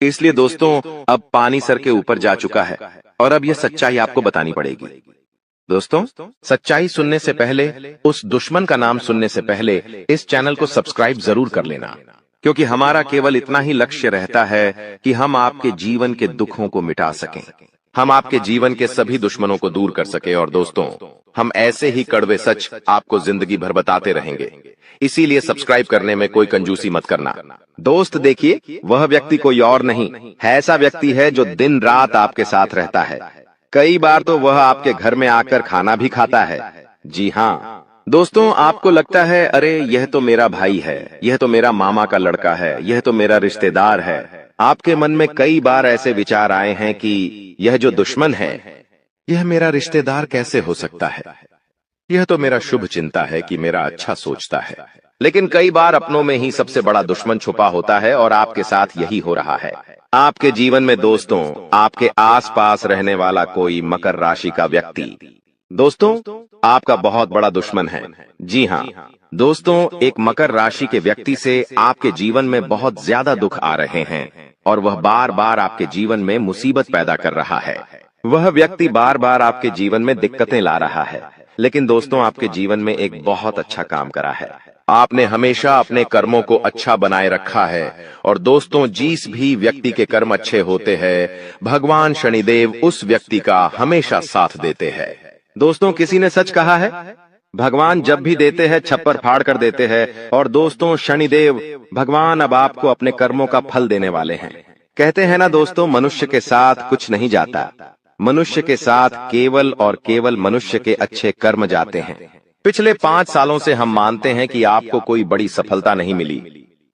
इसलिए दोस्तों, अब पानी सर के ऊपर जा चुका है और अब यह सच्चाई आपको बतानी पड़ेगी। दोस्तों, सच्चाई सुनने से पहले, उस दुश्मन का नाम सुनने से पहले इस चैनल को सब्सक्राइब जरूर कर लेना, क्योंकि हमारा केवल इतना ही लक्ष्य रहता है कि हम आपके जीवन के दुखों को मिटा सकें, हम आपके जीवन के सभी दुश्मनों को दूर कर सके। और दोस्तों, हम ऐसे ही कड़वे सच आपको जिंदगी भर बताते रहेंगे। इसीलिए सब्सक्राइब करने में कोई कंजूसी मत करना। दोस्त देखिए, वह व्यक्ति कोई और नहीं है, ऐसा व्यक्ति है जो दिन रात आपके साथ रहता है। कई बार तो वह आपके घर में आकर खाना भी खाता है। जी हाँ दोस्तों, आपको लगता है अरे यह तो मेरा भाई है, यह तो मेरा मामा का लड़का है, यह तो मेरा रिश्तेदार है। आपके मन में कई बार ऐसे विचार आए हैं कि यह जो दुश्मन है, यह मेरा रिश्तेदार कैसे हो सकता है, यह तो मेरा शुभ चिंता है कि मेरा अच्छा सोचता है। लेकिन कई बार अपनों में ही सबसे बड़ा दुश्मन छुपा होता है और आपके साथ यही हो रहा है। आपके जीवन में दोस्तों, आपके आसपास रहने वाला कोई मकर राशि का व्यक्ति दोस्तों आपका बहुत बड़ा दुश्मन है। जी हाँ दोस्तों, एक मकर राशि के व्यक्ति से आपके जीवन में बहुत ज्यादा दुख आ रहे हैं और वह बार बार आपके जीवन में मुसीबत पैदा कर रहा है। वह व्यक्ति बार बार आपके जीवन में दिक्कतें ला रहा है। लेकिन दोस्तों, आपके जीवन में एक बहुत अच्छा काम करा है। आपने हमेशा अपने कर्मों को अच्छा बनाए रखा है। और दोस्तों, जिस भी व्यक्ति के कर्म अच्छे होते हैं, भगवान शनिदेव उस व्यक्ति का हमेशा साथ देते हैं। दोस्तों, किसी ने सच कहा है, भगवान जब भी देते हैं छप्पर फाड़ कर देते हैं। और दोस्तों, शनिदेव भगवान अब आपको अपने कर्मों का फल देने वाले हैं। कहते हैं ना दोस्तों, मनुष्य के साथ कुछ नहीं जाता, मनुष्य के साथ केवल और केवल मनुष्य के अच्छे कर्म जाते हैं। पिछले 5 सालों से हम मानते हैं कि आपको कोई बड़ी सफलता नहीं मिली,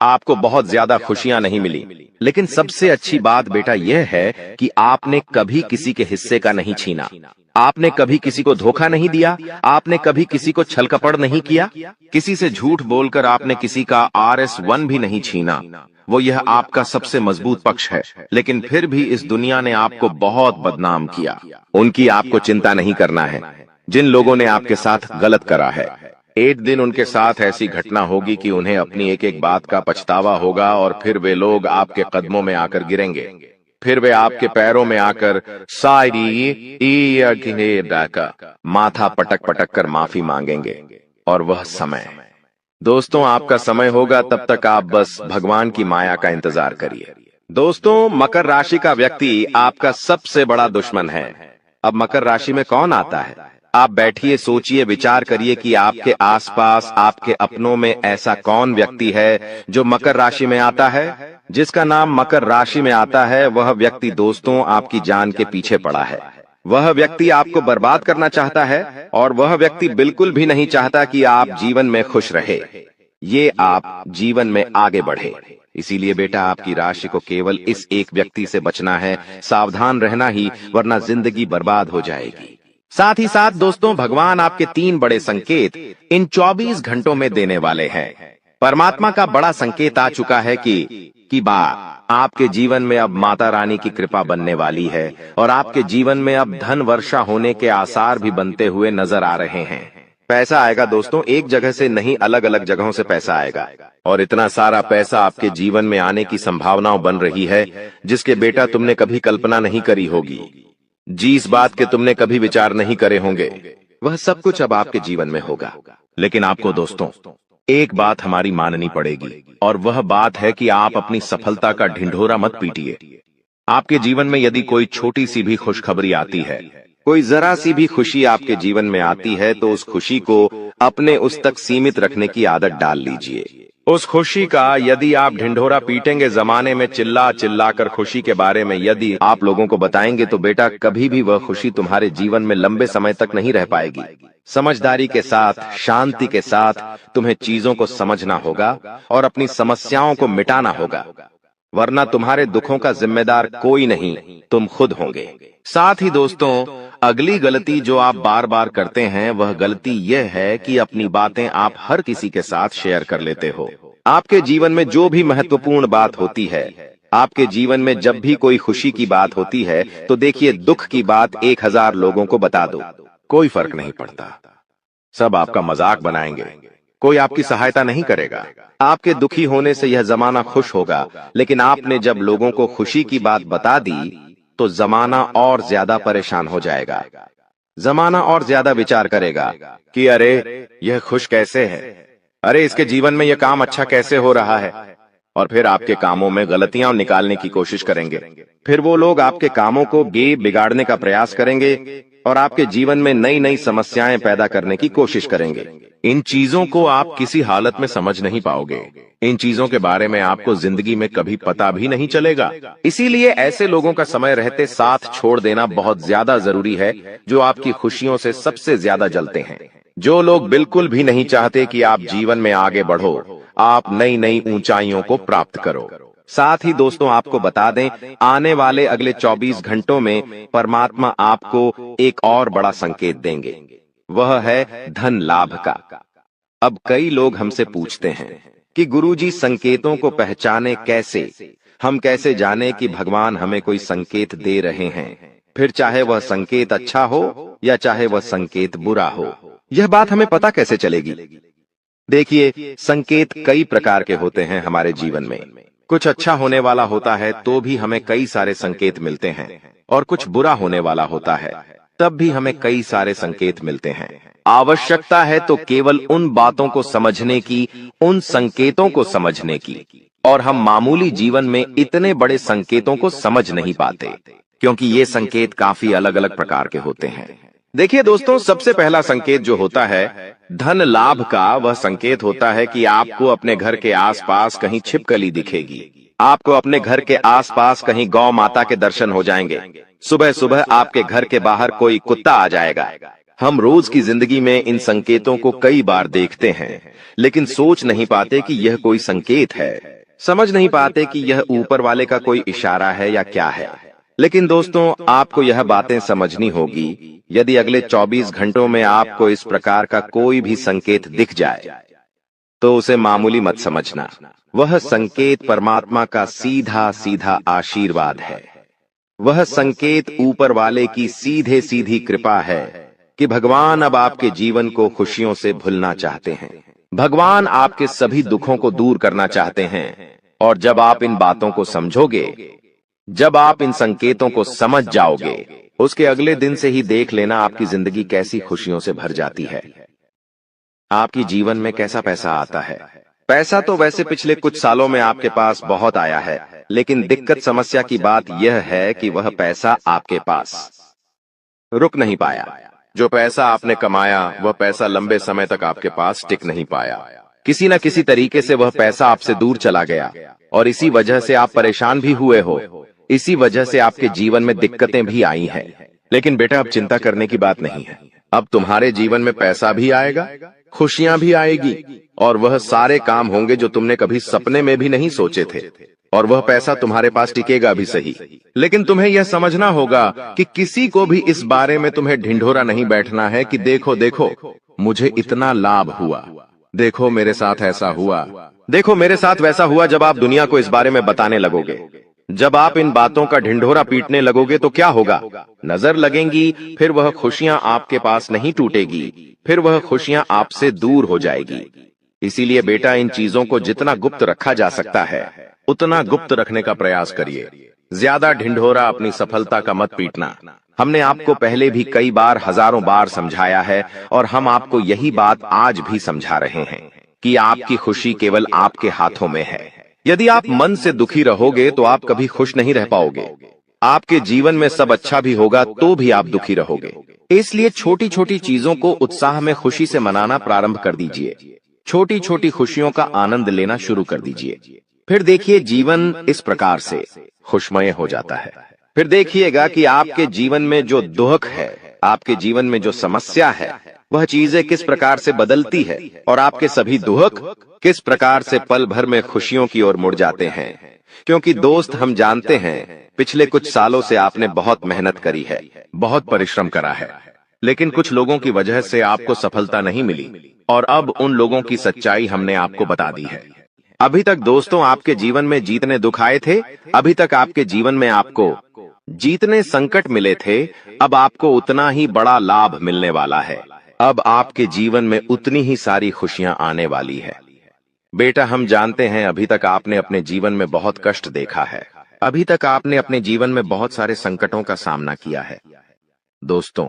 आपको बहुत ज्यादा खुशियां नहीं मिली। लेकिन सबसे अच्छी बात बेटा यह है कि आपने कभी किसी के हिस्से का नहीं छीना, आपने कभी किसी को धोखा नहीं दिया, आपने कभी किसी को छल कपट नहीं किया, किसी से झूठ बोलकर आपने किसी का RS1 भी नहीं छीना। वो यह आपका सबसे मजबूत पक्ष है। लेकिन फिर भी इस दुनिया ने आपको बहुत बदनाम किया। उनकी आपको चिंता नहीं करना है। जिन लोगों ने आपके साथ गलत करा है, एक दिन उनके साथ ऐसी घटना होगी कि उन्हें अपनी एक एक बात का पछतावा होगा और फिर वे लोग आपके कदमों में आकर गिरेंगे। फिर वे आपके पैरों में आकर माथा पटक पटक कर माफी मांगेंगे। और वह समय दोस्तों आपका समय होगा, तब तक आप बस भगवान की माया का इंतजार करिए। दोस्तों, मकर राशि का व्यक्ति आपका सबसे बड़ा दुश्मन है। अब मकर राशि में कौन आता है? आप बैठिए, सोचिए, विचार करिए कि आपके आसपास, आपके अपनों में ऐसा कौन व्यक्ति है जो मकर राशि में आता है। जिसका नाम मकर राशि में आता है, वह व्यक्ति दोस्तों आपकी जान के पीछे पड़ा है। वह व्यक्ति आपको बर्बाद करना चाहता है और वह व्यक्ति बिल्कुल भी नहीं चाहता कि आप जीवन में खुश रहे, ये आप जीवन में आगे बढ़े। इसीलिए बेटा, आपकी राशि को केवल इस एक व्यक्ति से बचना है, सावधान रहना ही, वरना जिंदगी बर्बाद हो जाएगी। साथ ही साथ दोस्तों, भगवान आपके 3 बड़े संकेत इन 24 घंटों में देने वाले हैं। परमात्मा का बड़ा संकेत आ चुका है कि आपके जीवन में अब माता रानी की कृपा बनने वाली है और आपके जीवन में अब धन वर्षा होने के आसार भी बनते हुए नजर आ रहे हैं। पैसा आएगा दोस्तों, एक जगह से नहीं, अलग अलग जगहों से पैसा आएगा। और इतना सारा पैसा आपके जीवन में आने की संभावनाएं बन रही है जिसके बेटा तुमने कभी कल्पना नहीं करी होगी। जिस बात के तुमने कभी विचार नहीं करे होंगे, वह सब कुछ अब आपके जीवन में होगा। लेकिन आपको दोस्तों एक बात हमारी माननी पड़ेगी, और वह बात है कि आप अपनी सफलता का ढिंढोरा मत पीटिए। आपके जीवन में यदि कोई छोटी सी भी खुशखबरी आती है, कोई जरा सी भी खुशी आपके जीवन में आती है, तो उस खुशी को अपने उस तक सीमित रखने की आदत डाल लीजिए। उस खुशी का यदि आप ढिंढोरा पीटेंगे, जमाने में चिल्ला चिल्ला कर खुशी के बारे में यदि आप लोगों को बताएंगे, तो बेटा कभी भी वह खुशी तुम्हारे जीवन में लंबे समय तक नहीं रह पाएगी। समझदारी के साथ, शांति के साथ तुम्हें चीजों को समझना होगा और अपनी समस्याओं को मिटाना होगा, वरना तुम्हारे दुखों का जिम्मेदार कोई नहीं, तुम खुद होंगे। साथ ही दोस्तों, अगली गलती जो आप बार बार करते हैं, वह गलती यह है कि अपनी बातें आप हर किसी के साथ शेयर कर लेते हो। आपके जीवन में जो भी महत्वपूर्ण बात होती है, आपके जीवन में जब भी कोई खुशी की बात होती है, तो देखिए दुख की बात 1000 लोगों को बता दो, कोई फर्क नहीं पड़ता। सब आपका मजाक बनाएंगे, कोई आपकी सहायता नहीं करेगा। आपके दुखी होने से यह जमाना खुश होगा, लेकिन आपने जब लोगों को खुशी की बात बता दी, तो जमाना और ज्यादा परेशान हो जाएगा। जमाना और ज्यादा विचार करेगा कि अरे यह खुश कैसे है, अरे इसके जीवन में यह काम अच्छा कैसे हो रहा है, और फिर आपके कामों में गलतियां निकालने की कोशिश करेंगे। फिर वो लोग आपके कामों को बिगाड़ने का प्रयास करेंगे और आपके जीवन में नई नई समस्याएं पैदा करने की कोशिश करेंगे। इन चीजों को आप किसी हालत में समझ नहीं पाओगे। इन चीजों के बारे में आपको जिंदगी में कभी पता भी नहीं चलेगा। इसीलिए ऐसे लोगों का समय रहते साथ छोड़ देना बहुत ज्यादा जरूरी है, जो आपकी खुशियों से सबसे ज्यादा जलते हैं। जो लोग बिल्कुल भी नहीं चाहते कि आप जीवन में आगे बढ़ो, आप नई नई ऊंचाइयों को प्राप्त करो। साथ ही दोस्तों, आपको बता दें, आने वाले अगले 24 घंटों में परमात्मा आपको एक और बड़ा संकेत देंगे, वह है धन लाभ का। अब कई लोग हमसे पूछते हैं कि गुरुजी संकेतों को पहचाने कैसे, हम कैसे जाने कि भगवान हमें कोई संकेत दे रहे हैं, फिर चाहे वह संकेत अच्छा हो या चाहे वह संकेत बुरा हो, यह बात हमें पता कैसे चलेगी? देखिए, संकेत कई प्रकार के होते हैं हमारे जीवन में। कुछ अच्छा होने वाला होता है तो भी हमें कई सारे संकेत मिलते हैं, और कुछ बुरा होने वाला होता है तब भी हमें कई सारे संकेत मिलते हैं। आवश्यकता है तो केवल उन बातों को समझने की, उन संकेतों को समझने की, और हम मामूली जीवन में इतने बड़े संकेतों को समझ नहीं पाते, क्योंकि ये संकेत काफी अलग अलग प्रकार के होते हैं। देखिए दोस्तों, सबसे पहला संकेत जो होता है धन लाभ का, वह संकेत होता है कि आपको अपने घर के आसपास कहीं छिपकली दिखेगी, आपको अपने घर के आसपास कहीं गौ माता के दर्शन हो जाएंगे, सुबह सुबह आपके घर के बाहर कोई कुत्ता आ जाएगा। हम रोज की जिंदगी में इन संकेतों को कई बार देखते हैं, लेकिन सोच नहीं पाते कि यह कोई संकेत है, समझ नहीं पाते कि यह ऊपर वाले का कोई इशारा है या क्या है। लेकिन दोस्तों, आपको यह बातें समझनी होगी। यदि अगले 24 घंटों में आपको इस प्रकार का कोई भी संकेत दिख जाए, तो उसे मामूली मत समझना। वह संकेत परमात्मा का सीधा सीधा आशीर्वाद है। वह संकेत ऊपर वाले की सीधे सीधी कृपा है कि भगवान अब आपके जीवन को खुशियों से भुलना चाहते हैं। भगवान आपके सभी दुखों को दूर करना चाहते हैं। और जब आप इन बातों को समझोगे, जब आप इन संकेतों को समझ जाओगे, उसके अगले दिन से ही देख लेना आपकी जिंदगी कैसी खुशियों से भर जाती है। आपकी जीवन में कैसा पैसा आता है। पैसा तो वैसे पिछले कुछ सालों में आपके पास बहुत आया है, लेकिन दिक्कत समस्या की बात यह है कि वह पैसा आपके पास रुक नहीं पाया। जो पैसा आपने कमाया, वह पैसा लंबे समय तक आपके पास टिक नहीं पाया। किसी न किसी तरीके से वह पैसा आपसे दूर चला गया, और इसी वजह से आप परेशान भी हुए हो। इसी वजह से आपके जीवन में दिक्कतें भी आई हैं। लेकिन बेटा, अब चिंता करने की बात नहीं है। अब तुम्हारे जीवन में पैसा भी आएगा, खुशियां भी आएगी, और वह सारे काम होंगे जो तुमने कभी सपने में भी नहीं सोचे थे। और वह पैसा तुम्हारे पास टिकेगा भी सही, लेकिन तुम्हें यह समझना होगा कि किसी को भी इस बारे में तुम्हें ढिंढोरा नहीं बैठना है कि देखो देखो मुझे इतना लाभ हुआ, देखो मेरे साथ ऐसा हुआ, देखो मेरे साथ वैसा हुआ। जब आप दुनिया को इस बारे में बताने लगोगे, जब आप इन बातों का ढिंढोरा पीटने लगोगे तो क्या होगा? नजर लगेंगी, फिर वह खुशियां आपके पास नहीं टूटेगी, फिर वह खुशियां आपसे दूर हो जाएगी। इसीलिए बेटा, इन चीजों को जितना गुप्त रखा जा सकता है उतना गुप्त रखने का प्रयास करिए। ज्यादा ढिंढोरा अपनी सफलता का मत पीटना। हमने आपको पहले भी कई बार, हजारों बार समझाया है और हम आपको यही बात आज भी समझा रहे हैं कि आपकी खुशी केवल आपके हाथों में है। यदि आप मन से दुखी रहोगे तो आप कभी खुश नहीं रह पाओगे। आपके जीवन में सब अच्छा भी होगा तो भी आप दुखी रहोगे। इसलिए छोटी छोटी चीजों को उत्साह में खुशी से मनाना प्रारंभ कर दीजिए। छोटी छोटी खुशियों का आनंद लेना शुरू कर दीजिए। फिर देखिए, जीवन इस प्रकार से खुशमय हो जाता है। फिर देखिएगा कि आपके जीवन में जो दुख है, आपके जीवन में जो समस्या है, वह चीजें किस प्रकार से बदलती है और आपके सभी दुख किस प्रकार से पल भर में खुशियों की ओर मुड़ जाते हैं। क्योंकि दोस्त, हम जानते हैं पिछले कुछ सालों से आपने बहुत मेहनत करी है, बहुत परिश्रम करा है, लेकिन कुछ लोगों की वजह से आपको सफलता नहीं मिली और अब उन लोगों की सच्चाई हमने आपको बता दी है। अभी तक दोस्तों आपके जीवन में जितने दुख आए थे, अभी तक आपके जीवन में आपको जितने संकट मिले थे, अब आपको उतना ही बड़ा लाभ मिलने वाला है। अब आपके जीवन में उतनी ही सारी खुशियां आने वाली है। बेटा, हम जानते हैं अभी तक आपने अपने जीवन में बहुत कष्ट देखा है, अभी तक आपने अपने जीवन में बहुत सारे संकटों का सामना किया है। दोस्तों,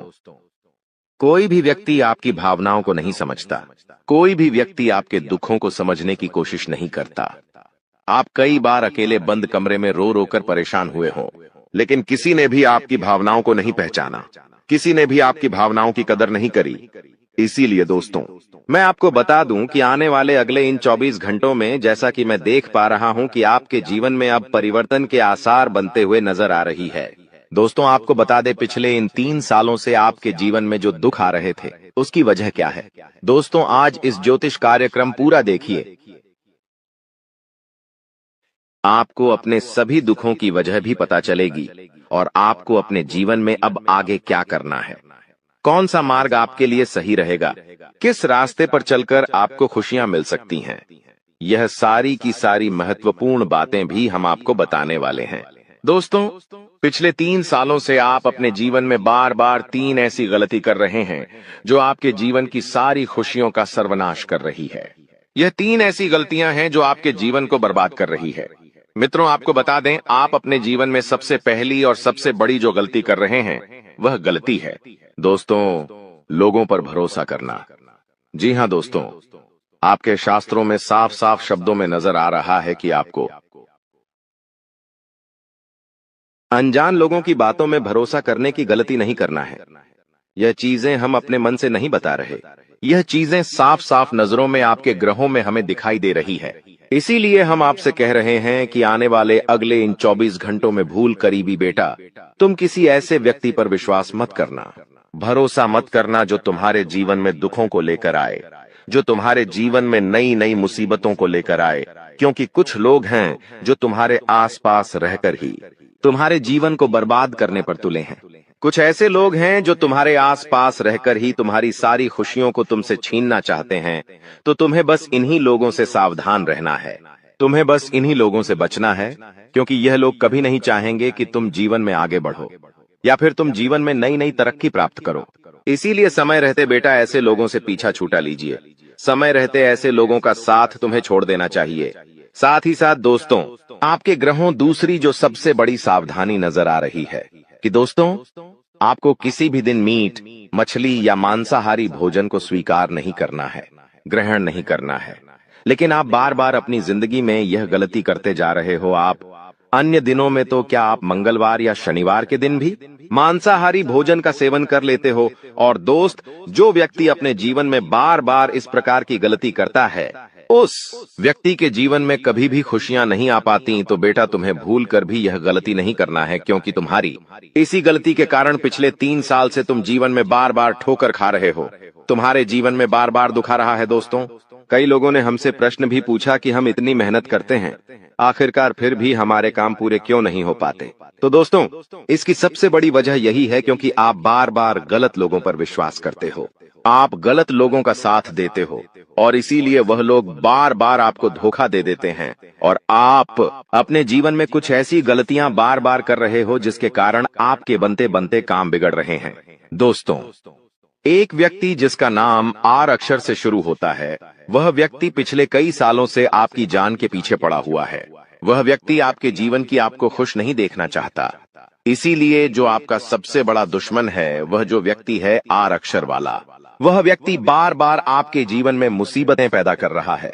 कोई भी व्यक्ति आपकी भावनाओं को नहीं समझता, कोई भी व्यक्ति आपके दुखों को समझने की कोशिश नहीं करता। आप कई बार अकेले बंद कमरे में रो रो कर परेशान हुए हों, लेकिन किसी ने भी आपकी भावनाओं को नहीं पहचाना, किसी ने भी आपकी भावनाओं की कदर नहीं करी। इसीलिए दोस्तों, मैं आपको बता दूं कि आने वाले अगले इन 24 घंटों में, जैसा कि मैं देख पा रहा हूं कि आपके जीवन में अब परिवर्तन के आसार बनते हुए नजर आ रही है। दोस्तों, आपको बता दें, पिछले इन 3 सालों से आपके जीवन में जो दुख आ रहे थे, उसकी वजह क्या है? दोस्तों, आज इस ज्योतिष कार्यक्रम पूरा देखिए। आपको अपने सभी दुखों की वजह भी पता चलेगी और आपको अपने जीवन में अब आगे क्या करना है, कौन सा मार्ग आपके लिए सही रहेगा, किस रास्ते पर चलकर आपको खुशियां मिल सकती हैं। यह सारी की सारी महत्वपूर्ण बातें भी हम आपको बताने वाले हैं। दोस्तों, पिछले 3 सालों से आप अपने जीवन में बार बार 3 ऐसी गलती कर रहे हैं जो आपके जीवन की सारी खुशियों का सर्वनाश कर रही है। यह 3 ऐसी गलतियां हैं जो आपके जीवन को बर्बाद कर रही है। मित्रों, आपको बता दें, आप अपने जीवन में सबसे पहली और सबसे बड़ी जो गलती कर रहे हैं, वह गलती है दोस्तों, लोगों पर भरोसा करना। जी हां दोस्तों, आपके शास्त्रों में साफ साफ शब्दों में नजर आ रहा है कि आपको अनजान लोगों की बातों में भरोसा करने की गलती नहीं करना है। यह चीजें हम अपने मन से नहीं बता रहे, यह चीजें साफ साफ नजरों में, आपके ग्रहों में हमें दिखाई दे रही है। इसीलिए हम आपसे कह रहे हैं कि आने वाले अगले इन 24 घंटों में भूल करी भी बेटा, तुम किसी ऐसे व्यक्ति पर विश्वास मत करना, भरोसा मत करना जो तुम्हारे जीवन में दुखों को लेकर आए, जो तुम्हारे जीवन में नई नई मुसीबतों को लेकर आए। क्योंकि कुछ लोग हैं जो तुम्हारे आसपास रहकर ही तुम्हारे जीवन को बर्बाद करने पर तुले हैं। कुछ ऐसे लोग हैं जो तुम्हारे आसपास रहकर ही तुम्हारी सारी खुशियों को तुमसे छीनना चाहते हैं। तो तुम्हें बस इन्हीं लोगों से सावधान रहना है, तुम्हें बस इन्हीं लोगों से बचना है, क्योंकि यह लोग कभी नहीं चाहेंगे कि तुम जीवन में आगे बढ़ो या फिर तुम जीवन में नई नई तरक्की प्राप्त करो। इसीलिए समय रहते बेटा ऐसे लोगों से पीछा छूटा लीजिए। समय रहते ऐसे लोगों का साथ तुम्हें छोड़ देना चाहिए। साथ ही साथ दोस्तों, आपके ग्रहों दूसरी जो सबसे बड़ी सावधानी नजर आ रही है कि दोस्तों, आपको किसी भी दिन मीट, मछली या मांसाहारी भोजन को स्वीकार नहीं करना है, ग्रहण नहीं करना है। लेकिन आप बार बार अपनी जिंदगी में यह गलती करते जा रहे हो। आप अन्य दिनों में तो क्या आप मंगलवार या शनिवार के दिन भी मांसाहारी भोजन का सेवन कर लेते हो। और दोस्त, जो व्यक्ति अपने जीवन में बार बार इस प्रकार की गलती करता है, उस व्यक्ति के जीवन में कभी भी खुशियां नहीं आ पाती। तो बेटा, तुम्हें भूल कर भी यह गलती नहीं करना है, क्योंकि तुम्हारी इसी गलती के कारण पिछले 3 साल से तुम जीवन में बार बार ठोकर खा रहे हो, तुम्हारे जीवन में बार बार दुख आ रहा है। दोस्तों, कई लोगों ने हमसे प्रश्न भी पूछा कि हम इतनी मेहनत करते हैं, आखिरकार फिर भी हमारे काम पूरे क्यों नहीं हो पाते। तो दोस्तों, इसकी सबसे बड़ी वजह यही है क्योंकि आप बार बार गलत लोगों पर विश्वास करते हो, आप गलत लोगों का साथ देते हो। और इसीलिए वह लोग बार बार आपको धोखा दे देते हैं और आप अपने जीवन में कुछ ऐसी गलतियां बार बार कर रहे हो जिसके कारण आपके बनते बनते काम बिगड़ रहे हैं। दोस्तों, एक व्यक्ति जिसका नाम आर अक्षर से शुरू होता है, वह व्यक्ति पिछले कई सालों से आपकी जान के पीछे पड़ा हुआ है। वह व्यक्ति आपके जीवन की आपको खुश नहीं देखना चाहता। इसीलिए जो आपका सबसे बड़ा दुश्मन है, वह जो व्यक्ति है आर अक्षर वाला, वह व्यक्ति बार बार आपके जीवन में मुसीबतें पैदा कर रहा है।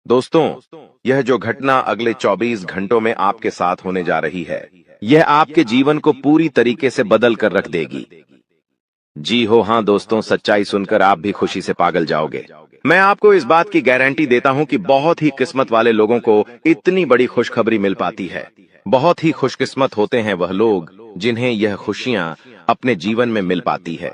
दोस्तों, यह जो घटना अगले 24 घंटों में आपके साथ होने जा रही है, यह आपके जीवन को पूरी तरीके से बदल कर रख देगी। जी हो, हाँ दोस्तों, सच्चाई सुनकर आप भी खुशी से पागल जाओगे। मैं आपको इस बात की गारंटी देता हूं कि बहुत ही किस्मत वाले लोगों को इतनी बड़ी खुशखबरी मिल पाती है। बहुत ही खुशकिस्मत होते हैं वह लोग जिन्हें यह खुशियां अपने जीवन में मिल पाती है।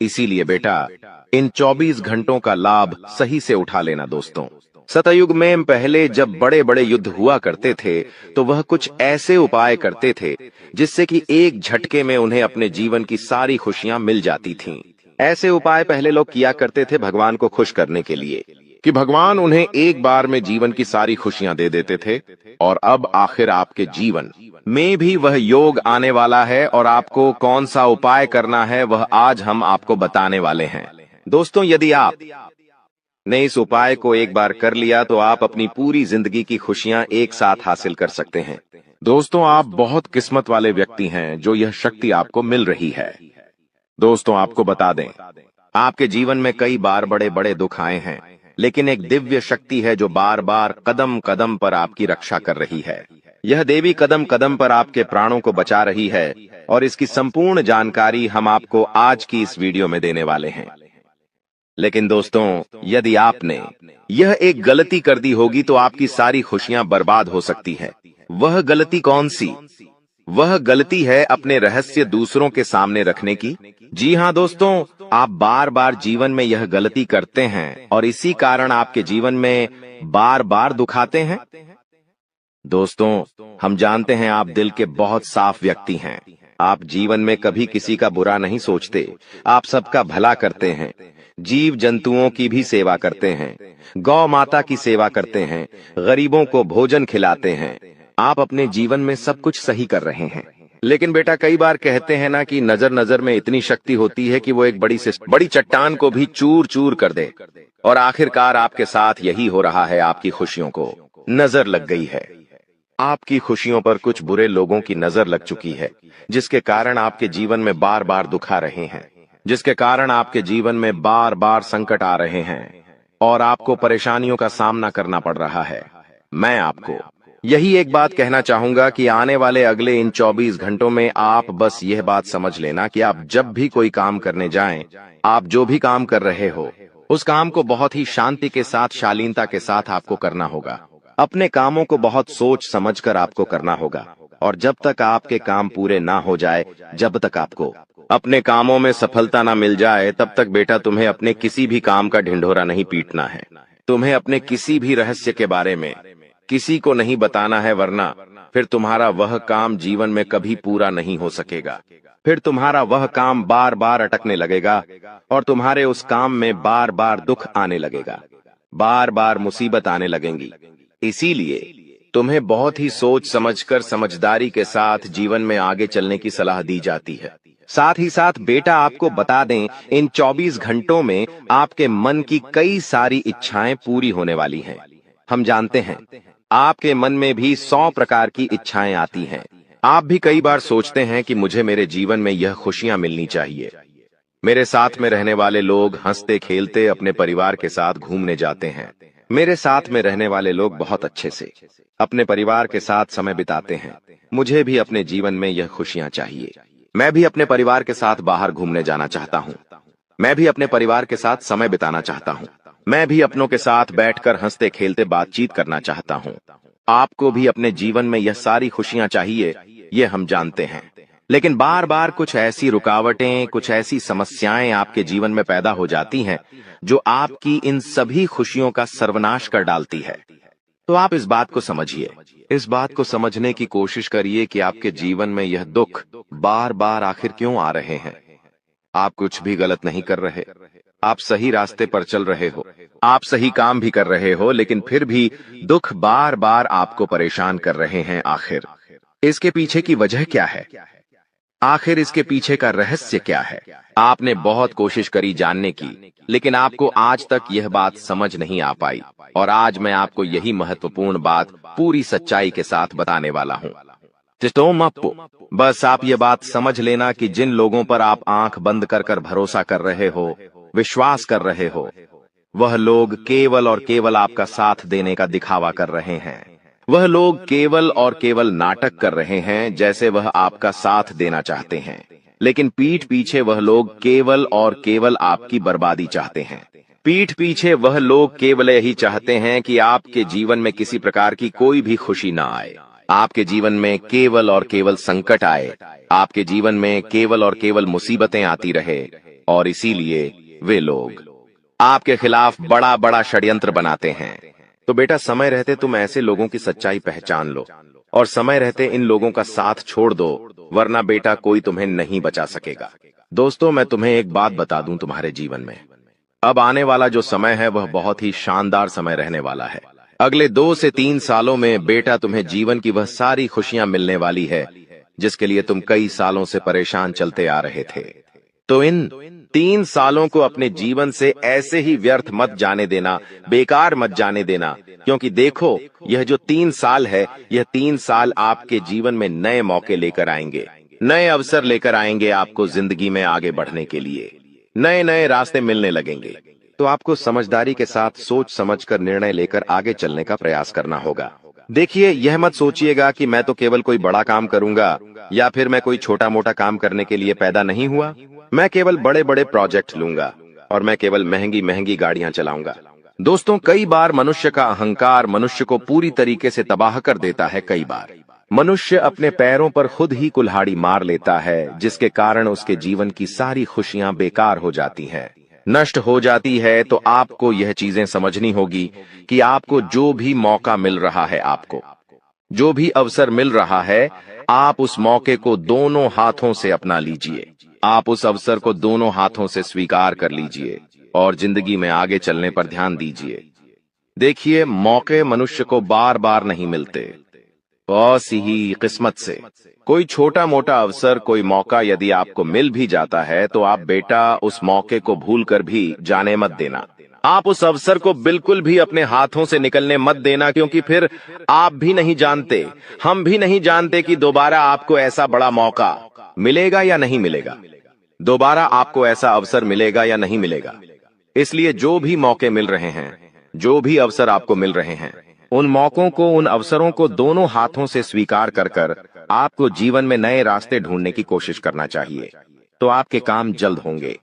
इसीलिए बेटा, इन 24 घंटों का लाभ सही से उठा लेना। दोस्तों, सतयुग में पहले जब बड़े बड़े युद्ध हुआ करते थे, तो वह कुछ ऐसे उपाय करते थे जिससे कि एक झटके में उन्हें अपने जीवन की सारी खुशियां मिल जाती थीं। ऐसे उपाय पहले लोग किया करते थे भगवान को खुश करने के लिए, कि भगवान उन्हें एक बार में जीवन की सारी खुशियां दे देते थे। और अब आखिर आपके जीवन में भी वह योग आने वाला है और आपको कौन सा उपाय करना है वह आज हम आपको बताने वाले हैं। दोस्तों, यदि आप ने इस उपाय को एक बार कर लिया तो आप अपनी पूरी जिंदगी की खुशियां एक साथ हासिल कर सकते हैं। दोस्तों, आप बहुत किस्मत वाले व्यक्ति हैं जो यह शक्ति आपको मिल रही है। दोस्तों, आपको बता दें, आपके जीवन में कई बार बड़े बड़े दुख आए हैं, लेकिन एक दिव्य शक्ति है जो बार बार कदम कदम पर आपकी रक्षा कर रही है। यह देवी कदम कदम पर आपके प्राणों को बचा रही है और इसकी संपूर्ण जानकारी हम आपको आज की इस वीडियो में देने वाले हैं। लेकिन दोस्तों, यदि आपने यह एक गलती कर दी होगी तो आपकी सारी खुशियां बर्बाद हो सकती है। वह गलती कौन सी? वह गलती है अपने रहस्य दूसरों के सामने रखने की। जी हाँ दोस्तों, आप बार बार जीवन में यह गलती करते हैं और इसी कारण आपके जीवन में बार बार दुख आते हैं। दोस्तों, हम जानते हैं आप दिल के बहुत साफ व्यक्ति हैं। आप जीवन में कभी किसी का बुरा नहीं सोचते, आप सबका भला करते हैं, जीव जंतुओं की भी सेवा करते हैं, गौ माता की सेवा करते हैं, गरीबों को भोजन खिलाते हैं। आप अपने जीवन में सब कुछ सही कर रहे हैं। लेकिन बेटा, कई बार कहते हैं ना कि नजर नजर में इतनी शक्ति होती है कि वो एक बड़ी चट्टान को भी चूर चूर कर दे। और आखिरकार आपके साथ यही हो रहा है। आपकी खुशियों को नजर लग गई है। आपकी खुशियों पर कुछ बुरे लोगों की नजर लग चुकी है, जिसके कारण आपके जीवन में बार बार दुख आ रहे हैं, जिसके कारण आपके जीवन में बार बार संकट आ रहे हैं और आपको परेशानियों का सामना करना पड़ रहा है। मैं आपको यही एक बात कहना चाहूंगा कि आने वाले अगले इन 24 घंटों में आप बस यह बात समझ लेना कि आप जब भी कोई काम करने जाएं, आप जो भी काम कर रहे हो, उस काम को बहुत ही शांति के साथ, शालीनता के साथ आपको करना होगा। अपने कामों को बहुत सोच समझकर आपको करना होगा। और जब तक आपके काम पूरे ना हो जाए, जब तक आपको अपने कामों में सफलता ना मिल जाए, तब तक बेटा तुम्हें अपने किसी भी काम का ढिंढोरा नहीं पीटना है। तुम्हें अपने किसी भी रहस्य के बारे में किसी को नहीं बताना है, वरना फिर तुम्हारा वह काम जीवन में कभी पूरा नहीं हो सकेगा। फिर तुम्हारा वह काम बार बार अटकने लगेगा और तुम्हारे उस काम में बार बार दुख आने लगेगा, बार बार मुसीबत आने लगेंगी। इसीलिए तुम्हें बहुत ही सोच समझकर, समझदारी के साथ जीवन में आगे चलने की सलाह दी जाती है। साथ ही साथ बेटा, आपको बता दें, इन 24 घंटों में आपके मन की कई सारी इच्छाएं पूरी होने वाली हैं। हम जानते हैं आपके मन में भी 100 प्रकार की इच्छाएं आती हैं। आप भी कई बार सोचते हैं कि मुझे मेरे जीवन में यह खुशियां मिलनी चाहिए। मेरे साथ में रहने वाले लोग हंसते खेलते अपने परिवार के साथ घूमने जाते हैं। मेरे साथ में रहने वाले लोग बहुत अच्छे से अपने परिवार के साथ समय बिताते हैं। मुझे भी अपने जीवन में यह खुशियां चाहिए। मैं भी अपने परिवार के साथ बाहर घूमने जाना चाहता हूँ। मैं भी अपने परिवार के साथ समय बिताना चाहता हूँ। मैं भी अपनों के साथ बैठकर हंसते खेलते बातचीत करना चाहता हूँ। आपको भी अपने जीवन में यह सारी खुशियां चाहिए, ये हम जानते हैं। लेकिन बार बार कुछ ऐसी रुकावटें, कुछ ऐसी समस्याएं आपके जीवन में पैदा हो जाती हैं जो आपकी इन सभी खुशियों का सर्वनाश कर डालती है। तो आप इस बात को समझिए, इस बात को समझने की कोशिश करिए कि आपके जीवन में यह दुख बार बार आखिर क्यों आ रहे हैं। आप कुछ भी गलत नहीं कर रहे। आप सही रास्ते पर चल रहे हो, आप सही काम भी कर रहे हो, लेकिन फिर भी दुख बार बार आपको परेशान कर रहे हैं। आखिर इसके पीछे की वजह क्या है? आखिर इसके पीछे का रहस्य क्या है? आपने बहुत कोशिश करी जानने की, लेकिन आपको आज तक यह बात समझ नहीं आ पाई। और आज मैं आपको यही महत्वपूर्ण बात पूरी सच्चाई के साथ बताने वाला हूँ। बस आप ये बात समझ लेना कि जिन लोगों पर आप आंख बंद कर कर भरोसा कर रहे हो, विश्वास कर रहे हो, वह लोग केवल और केवल आपका साथ देने का दिखावा कर रहे हैं। वह लोग केवल और केवल नाटक कर रहे हैं, जैसे वह आपका साथ देना चाहते हैं, लेकिन पीठ पीछे वह लोग केवल और केवल आपकी बर्बादी चाहते हैं। पीठ पीछे वह लोग केवल यही चाहते हैं कि आपके जीवन में किसी प्रकार की कोई भी खुशी ना आए, आपके जीवन में केवल और केवल संकट आए, आपके जीवन में केवल और केवल मुसीबतें आती रहे। और इसीलिए वे लोग आपके खिलाफ बड़ा बड़ा षड्यंत्र बनाते हैं। तो बेटा, समय रहते तुम ऐसे लोगों की सच्चाई पहचान लो और समय रहते इन लोगों का साथ छोड़ दो, वरना बेटा कोई तुम्हें नहीं बचा सकेगा। दोस्तों, मैं तुम्हें एक बात बता दूं, तुम्हारे जीवन में अब आने वाला जो समय है वह बहुत ही शानदार समय रहने वाला है। अगले 2 से 3 सालों में बेटा तुम्हें जीवन की वह सारी खुशियां मिलने वाली है जिसके लिए तुम कई सालों से परेशान चलते आ रहे थे। तो इन 3 सालों को अपने जीवन से ऐसे ही व्यर्थ मत जाने देना, बेकार मत जाने देना, क्योंकि देखो, यह जो 3 साल है, यह 3 साल आपके जीवन में नए मौके लेकर आएंगे, नए अवसर लेकर आएंगे। आपको जिंदगी में आगे बढ़ने के लिए नए नए रास्ते मिलने लगेंगे। तो आपको समझदारी के साथ सोच समझकर निर्णय लेकर आगे चलने का प्रयास करना होगा। देखिए, यह मत सोचिएगा कि मैं तो केवल कोई बड़ा काम करूंगा या फिर मैं कोई छोटा मोटा काम करने के लिए पैदा नहीं हुआ। मैं केवल बड़े बड़े प्रोजेक्ट लूंगा और मैं केवल महंगी महंगी गाड़ियां चलाऊंगा। दोस्तों, कई बार मनुष्य का अहंकार मनुष्य को पूरी तरीके से तबाह कर देता है। कई बार मनुष्य अपने पैरों पर खुद ही कुल्हाड़ी मार लेता है, जिसके कारण उसके जीवन की सारी खुशियां बेकार हो जाती हैं, नष्ट हो जाती है। तो आपको यह चीजें समझनी होगी कि आपको जो भी मौका मिल रहा है, आपको जो भी अवसर मिल रहा है, आप उस मौके को दोनों हाथों से अपना लीजिए। आप उस अवसर को दोनों हाथों से स्वीकार कर लीजिए और जिंदगी में आगे चलने पर ध्यान दीजिए। देखिए, मौके मनुष्य को बार बार नहीं मिलते, बस ही किस्मत से। कोई छोटा मोटा अवसर, कोई मौका यदि आपको मिल भी जाता है, तो आप बेटा उस मौके को भूलकर भी जाने मत देना। आप उस अवसर को बिल्कुल भी अपने हाथों से निकलने मत देना, क्योंकि फिर आप भी नहीं जानते, हम भी नहीं जानते कि दोबारा आपको ऐसा बड़ा मौका मिलेगा या नहीं मिलेगा, दोबारा आपको ऐसा अवसर मिलेगा या नहीं मिलेगा। इसलिए जो भी मौके मिल रहे हैं, जो भी अवसर आपको मिल रहे हैं, उन मौकों को, उन अवसरों को दोनों हाथों से स्वीकार कर कर आपको जीवन में नए रास्ते ढूंढने की कोशिश करना चाहिए। तो आपके काम जल्द होंगे।